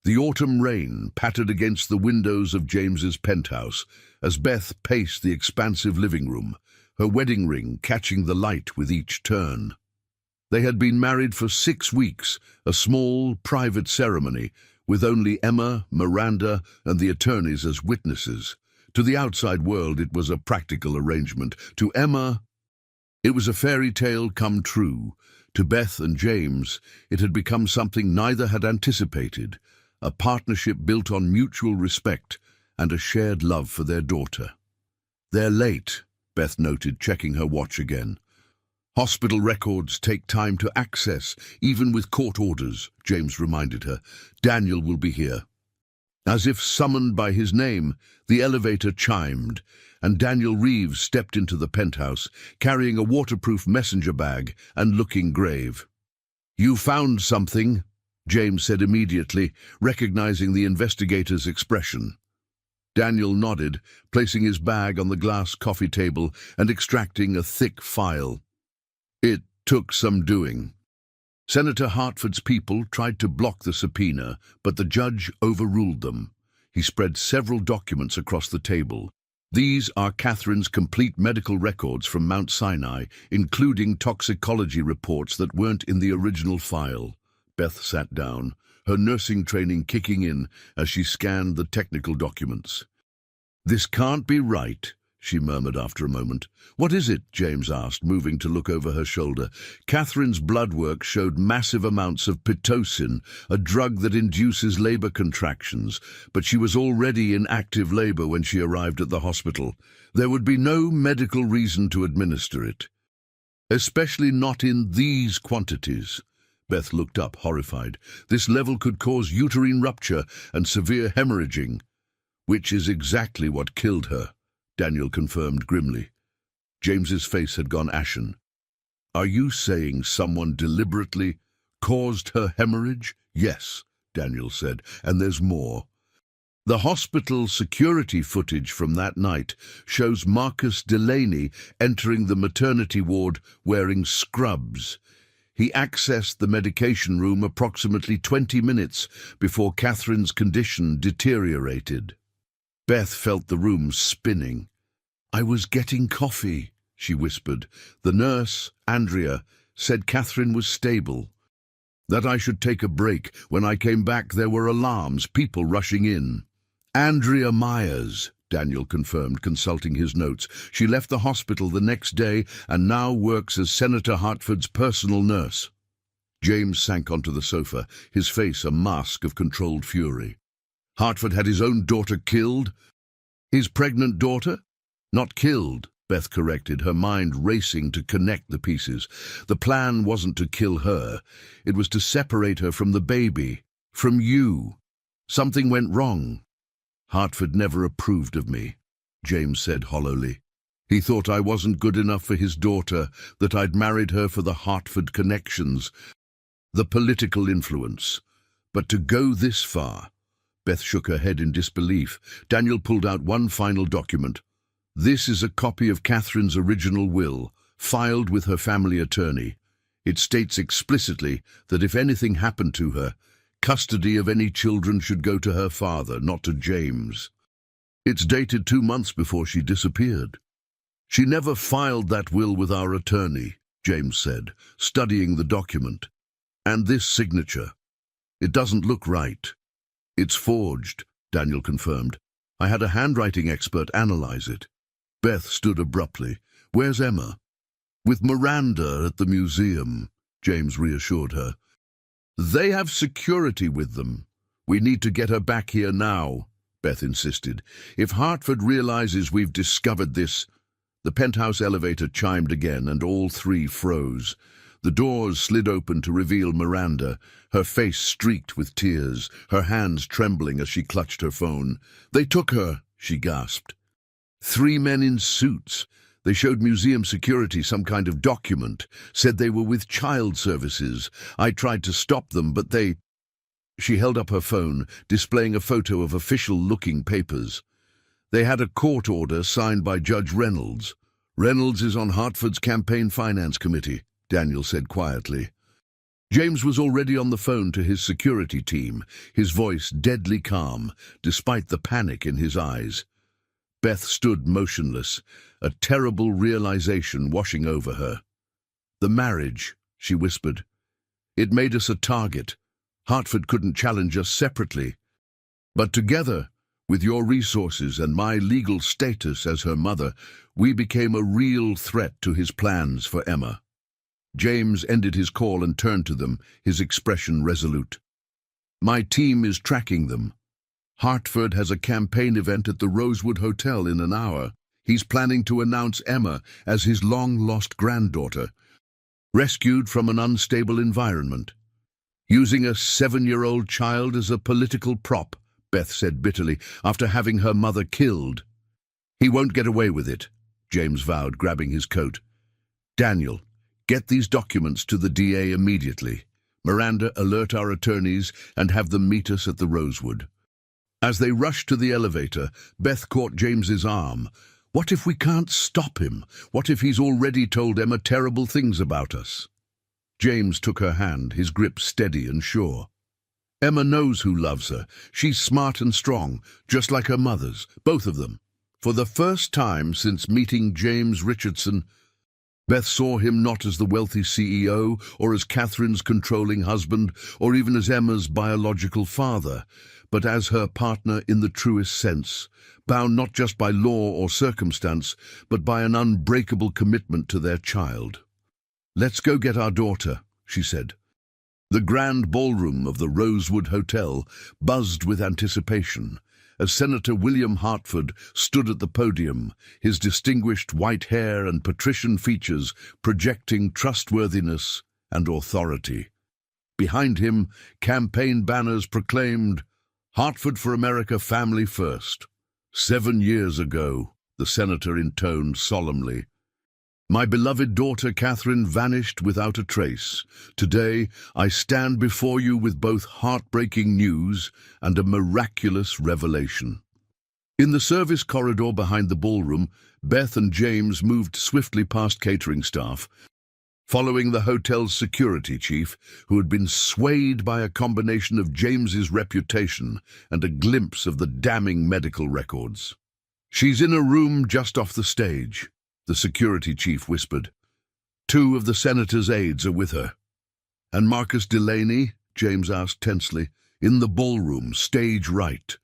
The autumn rain pattered against the windows of James's penthouse as Beth paced the expansive living room, her wedding ring catching the light with each turn. They had been married for 6 weeks, a small, private ceremony, with only Emma, Miranda, and the attorneys as witnesses. To the outside world, it was a practical arrangement. To Emma, it was a fairy tale come true. To Beth and James, it had become something neither had anticipated, a partnership built on mutual respect and a shared love for their daughter. "They're late," Beth noted, checking her watch again. "Hospital records take time to access, even with court orders," James reminded her. "Daniel will be here." As if summoned by his name, the elevator chimed, and Daniel Reeves stepped into the penthouse, carrying a waterproof messenger bag and looking grave. "You found something," James said immediately, recognizing the investigator's expression. Daniel nodded, placing his bag on the glass coffee table and extracting a thick file. "It took some doing. Senator Hartford's people tried to block the subpoena, but the judge overruled them. He spread several documents across the table. These are Catherine's complete medical records from Mount Sinai, including toxicology reports that weren't in the original file." Beth sat down, her nursing training kicking in as she scanned the technical documents. "This can't be right," she murmured after a moment. "What is it?" James asked, moving to look over her shoulder. Catherine's blood work showed massive amounts of Pitocin, a drug that induces labor contractions, but she was already in active labor when she arrived at the hospital. There would be no medical reason to administer it. Especially not in these quantities. Beth looked up, horrified. This level could cause uterine rupture and severe hemorrhaging, which is exactly what killed her, Daniel confirmed grimly. James's face had gone ashen. "Are you saying someone deliberately caused her hemorrhage?" "Yes," Daniel said, "and there's more. The hospital security footage from that night shows Marcus Delaney entering the maternity ward wearing scrubs. He accessed the medication room approximately 20 minutes before Catherine's condition deteriorated." Beth felt the room spinning. "I was getting coffee," she whispered. "The nurse, Andrea, said Catherine was stable." That I should take a break. When I came back, there were alarms, people rushing in. Andrea Myers, Daniel confirmed, consulting his notes. She left the hospital the next day and now works as Senator Hartford's personal nurse. James sank onto the sofa, his face a mask of controlled fury. Hartford had his own daughter killed? His pregnant daughter? Not killed, Beth corrected, her mind racing to connect the pieces. The plan wasn't to kill her. It was to separate her from the baby, from you. Something went wrong. Hartford never approved of me, James said hollowly. He thought I wasn't good enough for his daughter, that I'd married her for the Hartford connections, the political influence. But to go this far... Beth shook her head in disbelief. Daniel pulled out one final document. This is a copy of Catherine's original will, filed with her family attorney. It states explicitly that if anything happened to her, custody of any children should go to her father, not to James. It's dated 2 months before she disappeared. She never filed that will with our attorney, James said, studying the document. And this signature. It doesn't look right. It's forged, Daniel confirmed. I had a handwriting expert analyze it. Beth stood abruptly. Where's Emma? With Miranda at the museum, James reassured her. They have security with them. We need to get her back here now, Beth insisted. If Hartford realizes we've discovered this... The penthouse elevator chimed again, and all three froze. The doors slid open to reveal Miranda, her face streaked with tears, her hands trembling as she clutched her phone. They took her, she gasped. 3 men in suits. They showed museum security some kind of document, said they were with child services. I tried to stop them, but they... She held up her phone, displaying a photo of official-looking papers. They had a court order signed by Judge Reynolds. Reynolds is on Hartford's campaign finance committee, Daniel said quietly. James was already on the phone to his security team, his voice deadly calm, despite the panic in his eyes. Beth stood motionless, a terrible realization washing over her. The marriage, she whispered. It made us a target. Hartford couldn't challenge us separately. But together, with your resources and my legal status as her mother, we became a real threat to his plans for Emma. James ended his call and turned to them, his expression resolute. My team is tracking them. Hartford has a campaign event at the Rosewood Hotel in an hour. He's planning to announce Emma as his long-lost granddaughter, rescued from an unstable environment. Using a 7-year-old child as a political prop, Beth said bitterly, after having her mother killed. He won't get away with it, James vowed, grabbing his coat. Daniel, get these documents to the DA immediately. Miranda, alert our attorneys and have them meet us at the Rosewood. As they rushed to the elevator, Beth caught James's arm. What if we can't stop him? What if he's already told Emma terrible things about us? James took her hand, his grip steady and sure. Emma knows who loves her. She's smart and strong, just like her mother's, both of them. For the first time since meeting James Richardson, Beth saw him not as the wealthy CEO, or as Catherine's controlling husband, or even as Emma's biological father, but as her partner in the truest sense, bound not just by law or circumstance, but by an unbreakable commitment to their child. Let's go get our daughter, she said. The grand ballroom of the Rosewood Hotel buzzed with anticipation as Senator William Hartford stood at the podium, his distinguished white hair and patrician features projecting trustworthiness and authority. Behind him, campaign banners proclaimed, "Hartford for America, family first." 7 years ago, the senator intoned solemnly, my beloved daughter Catherine vanished without a trace. Today, I stand before you with both heartbreaking news and a miraculous revelation. In the service corridor behind the ballroom, Beth and James moved swiftly past catering staff, following the hotel's security chief, who had been swayed by a combination of James's reputation and a glimpse of the damning medical records. She's in a room just off the stage, the security chief whispered. 2 of the senator's aides are with her. And Marcus Delaney? James asked tensely. In the ballroom, stage right.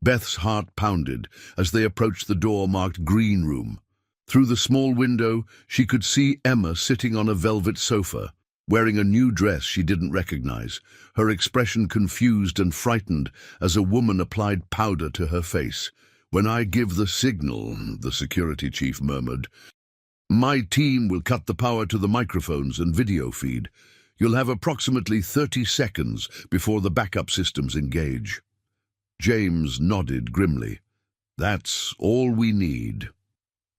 Beth's heart pounded as they approached the door marked Green Room. Through the small window, she could see Emma sitting on a velvet sofa, wearing a new dress she didn't recognize, her expression confused and frightened as a woman applied powder to her face. When I give the signal, the security chief murmured, my team will cut the power to the microphones and video feed. You'll have approximately 30 seconds before the backup systems engage. James nodded grimly. That's all we need.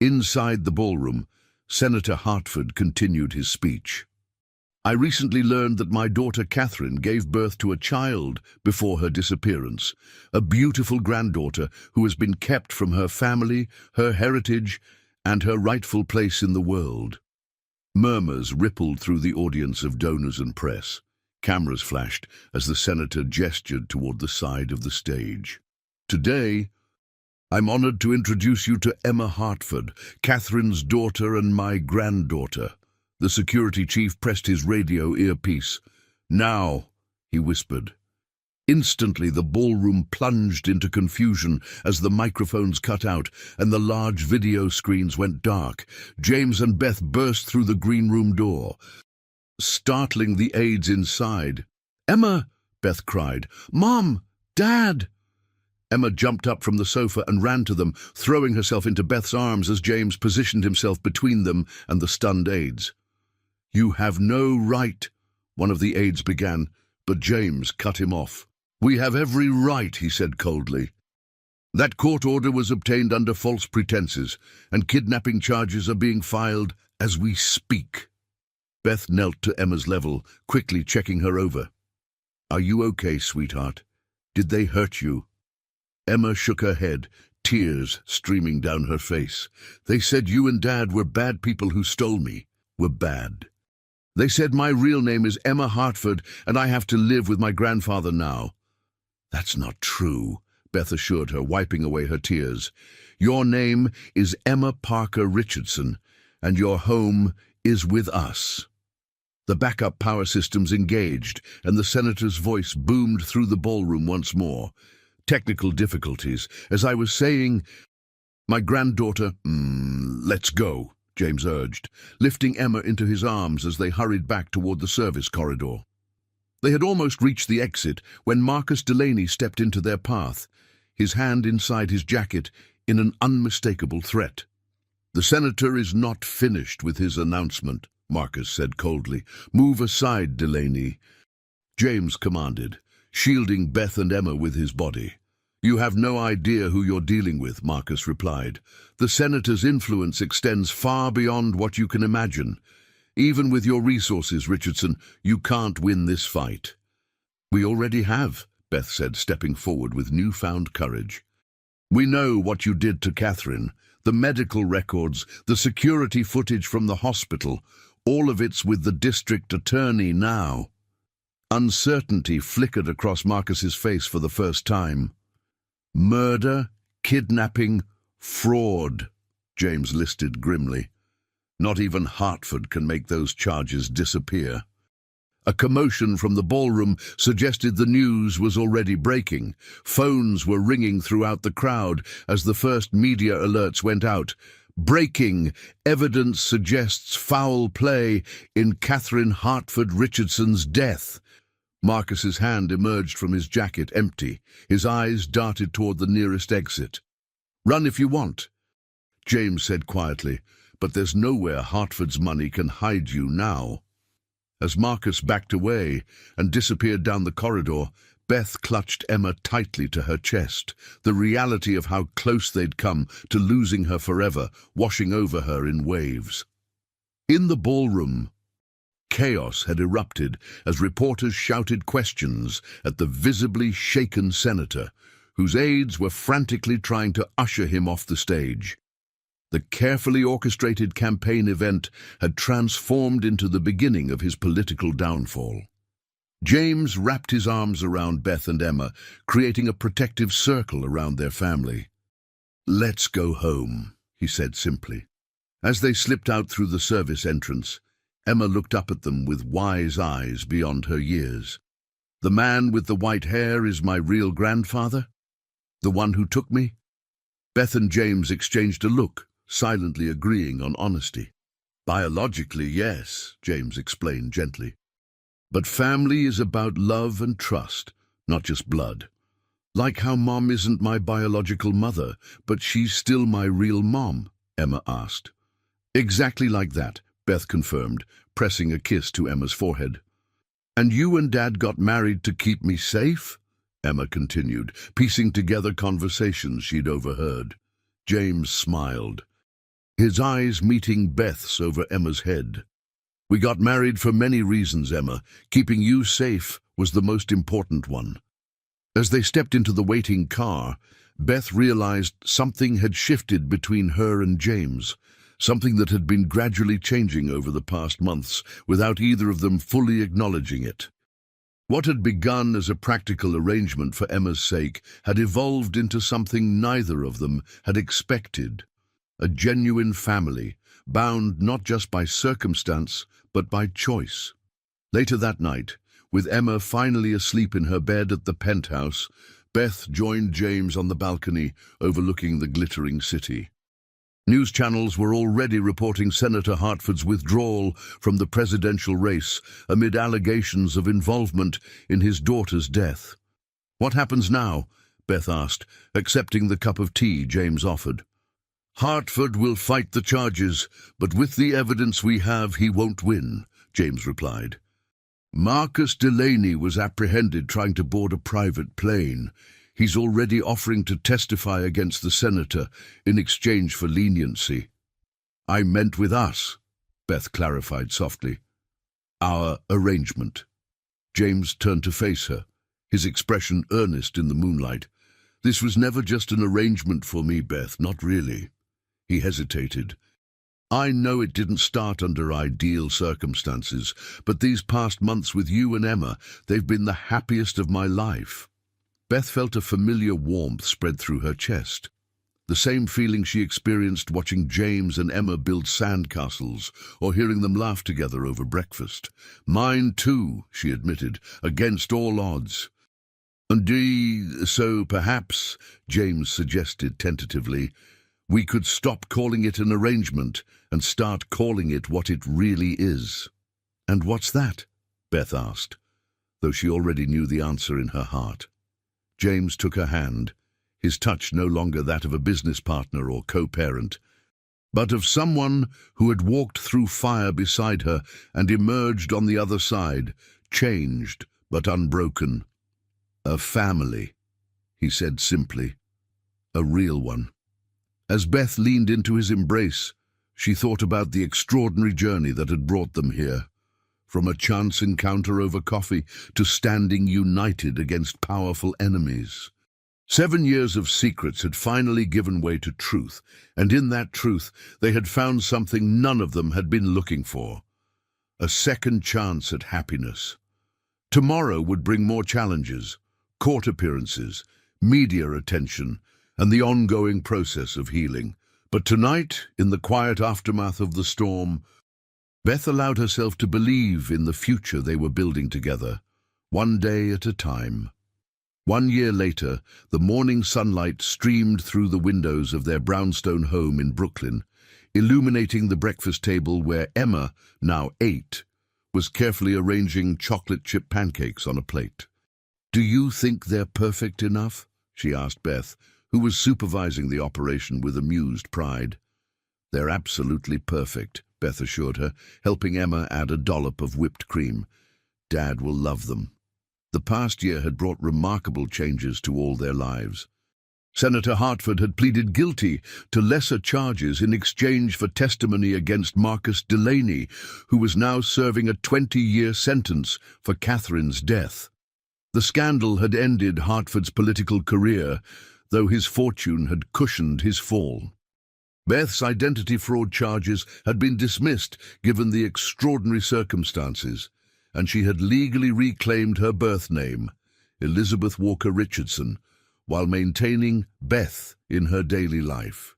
Inside the ballroom, Senator Hartford continued his speech. I recently learned that my daughter Catherine gave birth to a child before her disappearance, a beautiful granddaughter who has been kept from her family, her heritage, and her rightful place in the world. Murmurs rippled through the audience of donors and press. Cameras flashed as the senator gestured toward the side of the stage. Today, I'm honored to introduce you to Emma Hartford, Catherine's daughter and my granddaughter. The security chief pressed his radio earpiece. Now, he whispered. Instantly, the ballroom plunged into confusion as the microphones cut out and the large video screens went dark. James and Beth burst through the green room door, startling the aides inside. Emma, Beth cried. Mom! Dad! Emma jumped up from the sofa and ran to them, throwing herself into Beth's arms as James positioned himself between them and the stunned aides. You have no right, one of the aides began, but James cut him off. We have every right, he said coldly. That court order was obtained under false pretenses, and kidnapping charges are being filed as we speak. Beth knelt to Emma's level, quickly checking her over. Are you okay, sweetheart? Did they hurt you? Emma shook her head, tears streaming down her face. They said you and Dad were bad people who stole me. Were bad. They said my real name is Emma Hartford, and I have to live with my grandfather now. That's not true, Beth assured her, wiping away her tears. Your name is Emma Parker Richardson, and your home is with us. The backup power systems engaged, and the senator's voice boomed through the ballroom once more. Technical difficulties. As I was saying, my granddaughter, let's go, James urged, lifting Emma into his arms as they hurried back toward the service corridor. They had almost reached the exit when Marcus Delaney stepped into their path, his hand inside his jacket in an unmistakable threat. The senator is not finished with his announcement, Marcus said coldly. Move aside, Delaney. James commanded, shielding Beth and Emma with his body. You have no idea who you're dealing with, Marcus replied. The senator's influence extends far beyond what you can imagine. Even with your resources, Richardson, you can't win this fight. We already have, Beth said, stepping forward with newfound courage. We know what you did to Catherine. The medical records, the security footage from the hospital, all of it's with the district attorney now. Uncertainty flickered across Marcus's face for the first time. Murder, kidnapping, fraud, James listed grimly. Not even Hartford can make those charges disappear. A commotion from the ballroom suggested the news was already breaking. Phones were ringing throughout the crowd as the first media alerts went out. Breaking, evidence suggests foul play in Catherine Hartford Richardson's death. Marcus's hand emerged from his jacket, empty. His eyes darted toward the nearest exit. Run if you want, James said quietly, but there's nowhere Hartford's money can hide you now. As Marcus backed away and disappeared down the corridor, Beth clutched Emma tightly to her chest, the reality of how close they'd come to losing her forever, washing over her in waves. In the ballroom, chaos had erupted as reporters shouted questions at the visibly shaken senator, whose aides were frantically trying to usher him off the stage. The carefully orchestrated campaign event had transformed into the beginning of his political downfall. James wrapped his arms around Beth and Emma, creating a protective circle around their family. Let's go home, he said simply. As they slipped out through the service entrance, Emma looked up at them with wise eyes beyond her years. "The man with the white hair is my real grandfather? The one who took me?" Beth and James exchanged a look, silently agreeing on honesty. "Biologically, yes," James explained gently. "But family is about love and trust, not just blood. Like how Mom isn't my biological mother, but she's still my real mom," Emma asked. "Exactly like that," Beth confirmed, pressing a kiss to Emma's forehead. "And you and Dad got married to keep me safe?" Emma continued, piecing together conversations she'd overheard. James smiled, his eyes meeting Beth's over Emma's head. "We got married for many reasons, Emma. Keeping you safe was the most important one." As they stepped into the waiting car, Beth realized something had shifted between her and James, something that had been gradually changing over the past months without either of them fully acknowledging it. What had begun as a practical arrangement for Emma's sake had evolved into something neither of them had expected. A genuine family, bound not just by circumstance, but by choice. Later that night, with Emma finally asleep in her bed at the penthouse, Beth joined James on the balcony overlooking the glittering city. News channels were already reporting Senator Hartford's withdrawal from the presidential race amid allegations of involvement in his daughter's death. "What happens now?" Beth asked, accepting the cup of tea James offered. "Hartford will fight the charges, but with the evidence we have, he won't win," James replied. "Marcus Delaney was apprehended trying to board a private plane. He's already offering to testify against the senator in exchange for leniency." "I meant with us," Beth clarified softly. "Our arrangement." James turned to face her, his expression earnest in the moonlight. "This was never just an arrangement for me, Beth, not really." He hesitated. "I know it didn't start under ideal circumstances, but these past months with you and Emma, they've been the happiest of my life." Beth felt a familiar warmth spread through her chest, the same feeling she experienced watching James and Emma build sandcastles or hearing them laugh together over breakfast. "Mine too," she admitted, "against all odds." So perhaps," James suggested tentatively, "we could stop calling it an arrangement and start calling it what it really is." "And what's that?" Beth asked, though she already knew the answer in her heart. James took her hand, his touch no longer that of a business partner or co-parent, but of someone who had walked through fire beside her and emerged on the other side, changed but unbroken. "A family," he said simply, "a real one." As Beth leaned into his embrace, she thought about the extraordinary journey that had brought them here. From a chance encounter over coffee to standing united against powerful enemies. 7 years of secrets had finally given way to truth, and in that truth they had found something none of them had been looking for. A second chance at happiness. Tomorrow would bring more challenges, court appearances, media attention, and the ongoing process of healing. But tonight, in the quiet aftermath of the storm, Beth allowed herself to believe in the future they were building together, one day at a time. 1 year later, the morning sunlight streamed through the windows of their brownstone home in Brooklyn, illuminating the breakfast table where Emma, now 8, was carefully arranging chocolate chip pancakes on a plate. "Do you think they're perfect enough?" she asked Beth, who was supervising the operation with amused pride. "They're absolutely perfect," Beth assured her, helping Emma add a dollop of whipped cream. "Dad will love them." The past year had brought remarkable changes to all their lives. Senator Hartford had pleaded guilty to lesser charges in exchange for testimony against Marcus Delaney, who was now serving a 20-year sentence for Catherine's death. The scandal had ended Hartford's political career, though his fortune had cushioned his fall. Beth's identity fraud charges had been dismissed given the extraordinary circumstances, and she had legally reclaimed her birth name, Elizabeth Walker Richardson, while maintaining Beth in her daily life.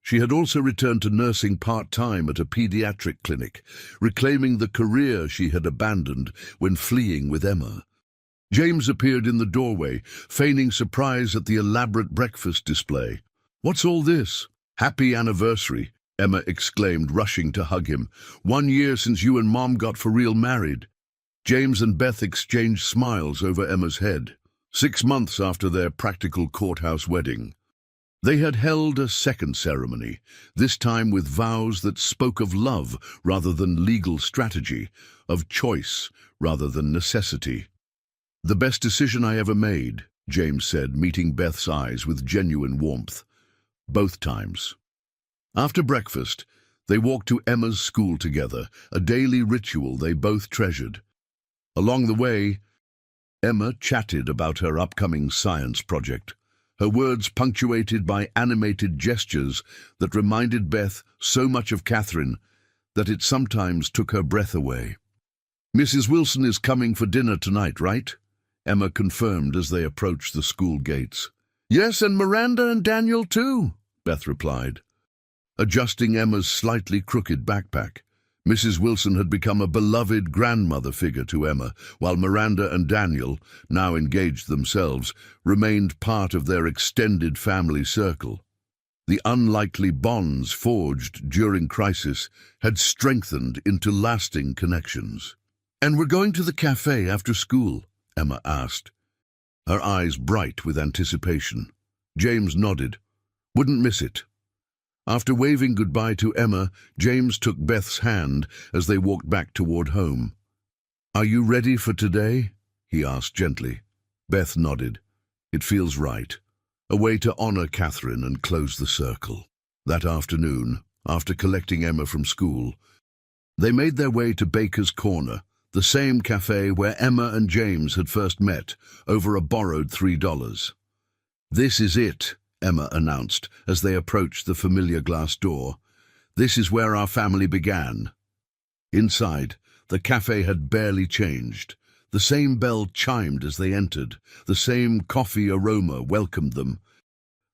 She had also returned to nursing part-time at a pediatric clinic, reclaiming the career she had abandoned when fleeing with Emma. James appeared in the doorway, feigning surprise at the elaborate breakfast display. "What's all this?" "Happy anniversary," Emma exclaimed, rushing to hug him. "1 year since you and Mom got for real married." James and Beth exchanged smiles over Emma's head. 6 months after their practical courthouse wedding, they had held a second ceremony, this time with vows that spoke of love rather than legal strategy, of choice rather than necessity. "The best decision I ever made," James said, meeting Beth's eyes with genuine warmth. "Both times." After breakfast, they walked to Emma's school together, a daily ritual they both treasured. Along the way, Emma chatted about her upcoming science project, her words punctuated by animated gestures that reminded Beth so much of Catherine that it sometimes took her breath away. "Mrs. Wilson is coming for dinner tonight, right?" Emma confirmed as they approached the school gates. "Yes, and Miranda and Daniel too," Beth replied. Adjusting Emma's slightly crooked backpack, Mrs. Wilson had become a beloved grandmother figure to Emma, while Miranda and Daniel, now engaged themselves, remained part of their extended family circle. The unlikely bonds forged during crisis had strengthened into lasting connections. "And we're going to the cafe after school?" Emma asked, her eyes bright with anticipation. James nodded. "Wouldn't miss it." After waving goodbye to Emma, James took Beth's hand as they walked back toward home. "Are you ready for today?" he asked gently. Beth nodded. "It feels right. A way to honor Catherine and close the circle." That afternoon, after collecting Emma from school, they made their way to Baker's Corner, the same cafe where Emma and James had first met, over a borrowed $3. "This is it," Emma announced as they approached the familiar glass door. "This is where our family began." Inside, the cafe had barely changed. The same bell chimed as they entered. The same coffee aroma welcomed them,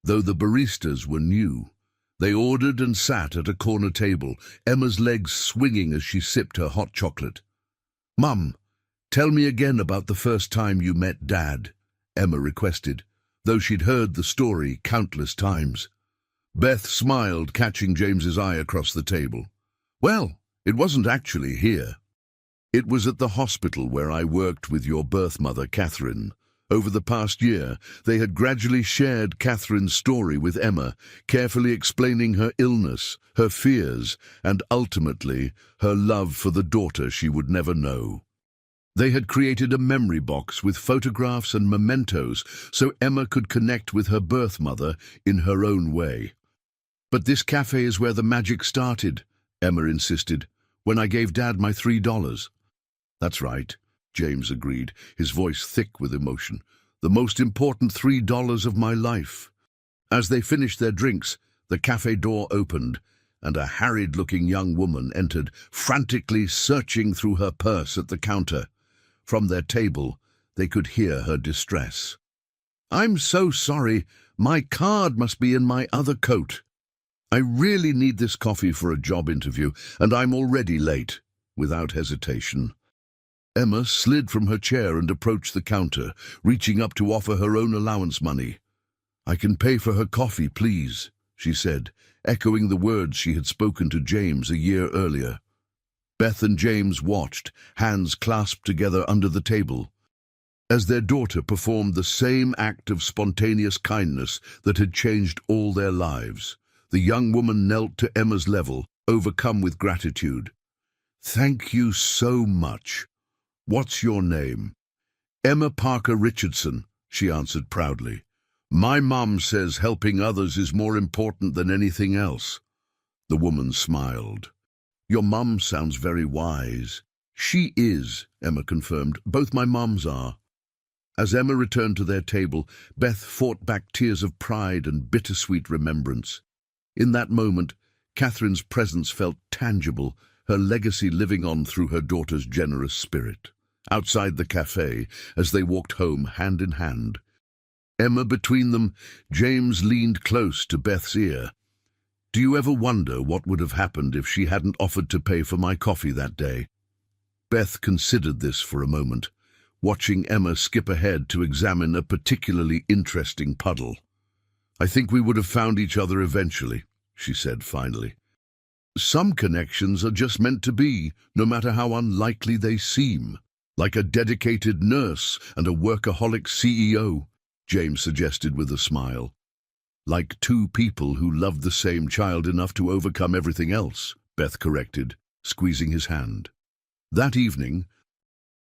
though the baristas were new. They ordered and sat at a corner table, Emma's legs swinging as she sipped her hot chocolate. "Mum, tell me again about the first time you met Dad," Emma requested, though she'd heard the story countless times. Beth smiled, catching James's eye across the table. "Well, it wasn't actually here. It was at the hospital where I worked with your birth mother, Catherine. Over the past year, they had gradually shared Catherine's story with Emma, carefully explaining her illness, her fears, and ultimately, her love for the daughter she would never know. They had created a memory box with photographs and mementos so Emma could connect with her birth mother in her own way. "But this cafe is where the magic started," Emma insisted, "when I gave Dad my $3. "That's right," James agreed, his voice thick with emotion. "The most important $3 of my life." As they finished their drinks, the cafe door opened, and a harried-looking young woman entered, frantically searching through her purse at the counter. From their table, they could hear her distress. "I'm so sorry. My card must be in my other coat. I really need this coffee for a job interview, and I'm already late." Without hesitation, Emma slid from her chair and approached the counter, reaching up to offer her own allowance money. "I can pay for her coffee, please," she said, echoing the words she had spoken to James a year earlier. Beth and James watched, hands clasped together under the table, as their daughter performed the same act of spontaneous kindness that had changed all their lives. The young woman knelt to Emma's level, overcome with gratitude. "Thank you so much. What's your name?" "Emma Parker Richardson," she answered proudly. "My mom says helping others is more important than anything else." The woman smiled. "Your mum sounds very wise." "She is," Emma confirmed. "Both my mums are." As Emma returned to their table, Beth fought back tears of pride and bittersweet remembrance. In that moment, Catherine's presence felt tangible, her legacy living on through her daughter's generous spirit. Outside the cafe, as they walked home hand in hand, Emma between them, James leaned close to Beth's ear. Do you ever wonder what would have happened if she hadn't offered to pay for my coffee that day? Beth considered this for a moment, watching Emma skip ahead to examine a particularly interesting puddle. I think we would have found each other eventually, she said finally. Some connections are just meant to be, no matter how unlikely they seem. Like a dedicated nurse and a workaholic CEO, James suggested with a smile. Like two people who loved the same child enough to overcome everything else, Beth corrected, squeezing his hand. That evening,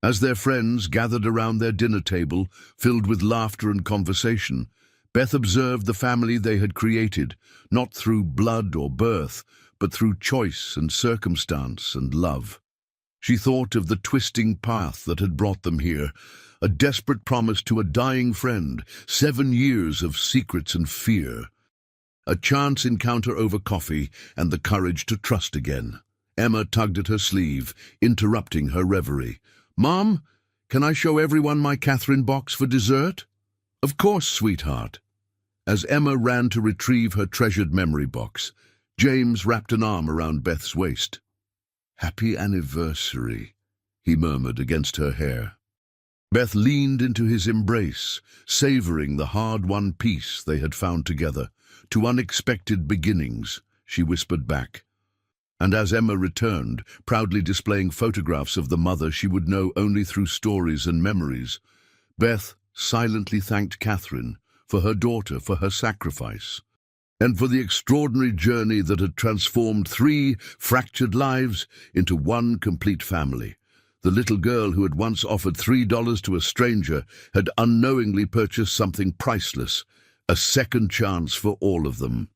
as their friends gathered around their dinner table, filled with laughter and conversation, Beth observed the family they had created, not through blood or birth, but through choice and circumstance and love. She thought of the twisting path that had brought them here, a desperate promise to a dying friend, 7 years of secrets and fear, a chance encounter over coffee, and the courage to trust again. Emma tugged at her sleeve, interrupting her reverie. "Mom, can I show everyone my Catherine box for dessert?" "Of course, sweetheart." As Emma ran to retrieve her treasured memory box, James wrapped an arm around Beth's waist. "Happy anniversary," he murmured against her hair. Beth leaned into his embrace, savoring the hard-won peace they had found together. "To unexpected beginnings," she whispered back. And as Emma returned, proudly displaying photographs of the mother she would know only through stories and memories, Beth silently thanked Catherine for her daughter, for her sacrifice, and for the extraordinary journey that had transformed 3 fractured lives into one complete family. The little girl who had once offered $3 to a stranger had unknowingly purchased something priceless, a second chance for all of them.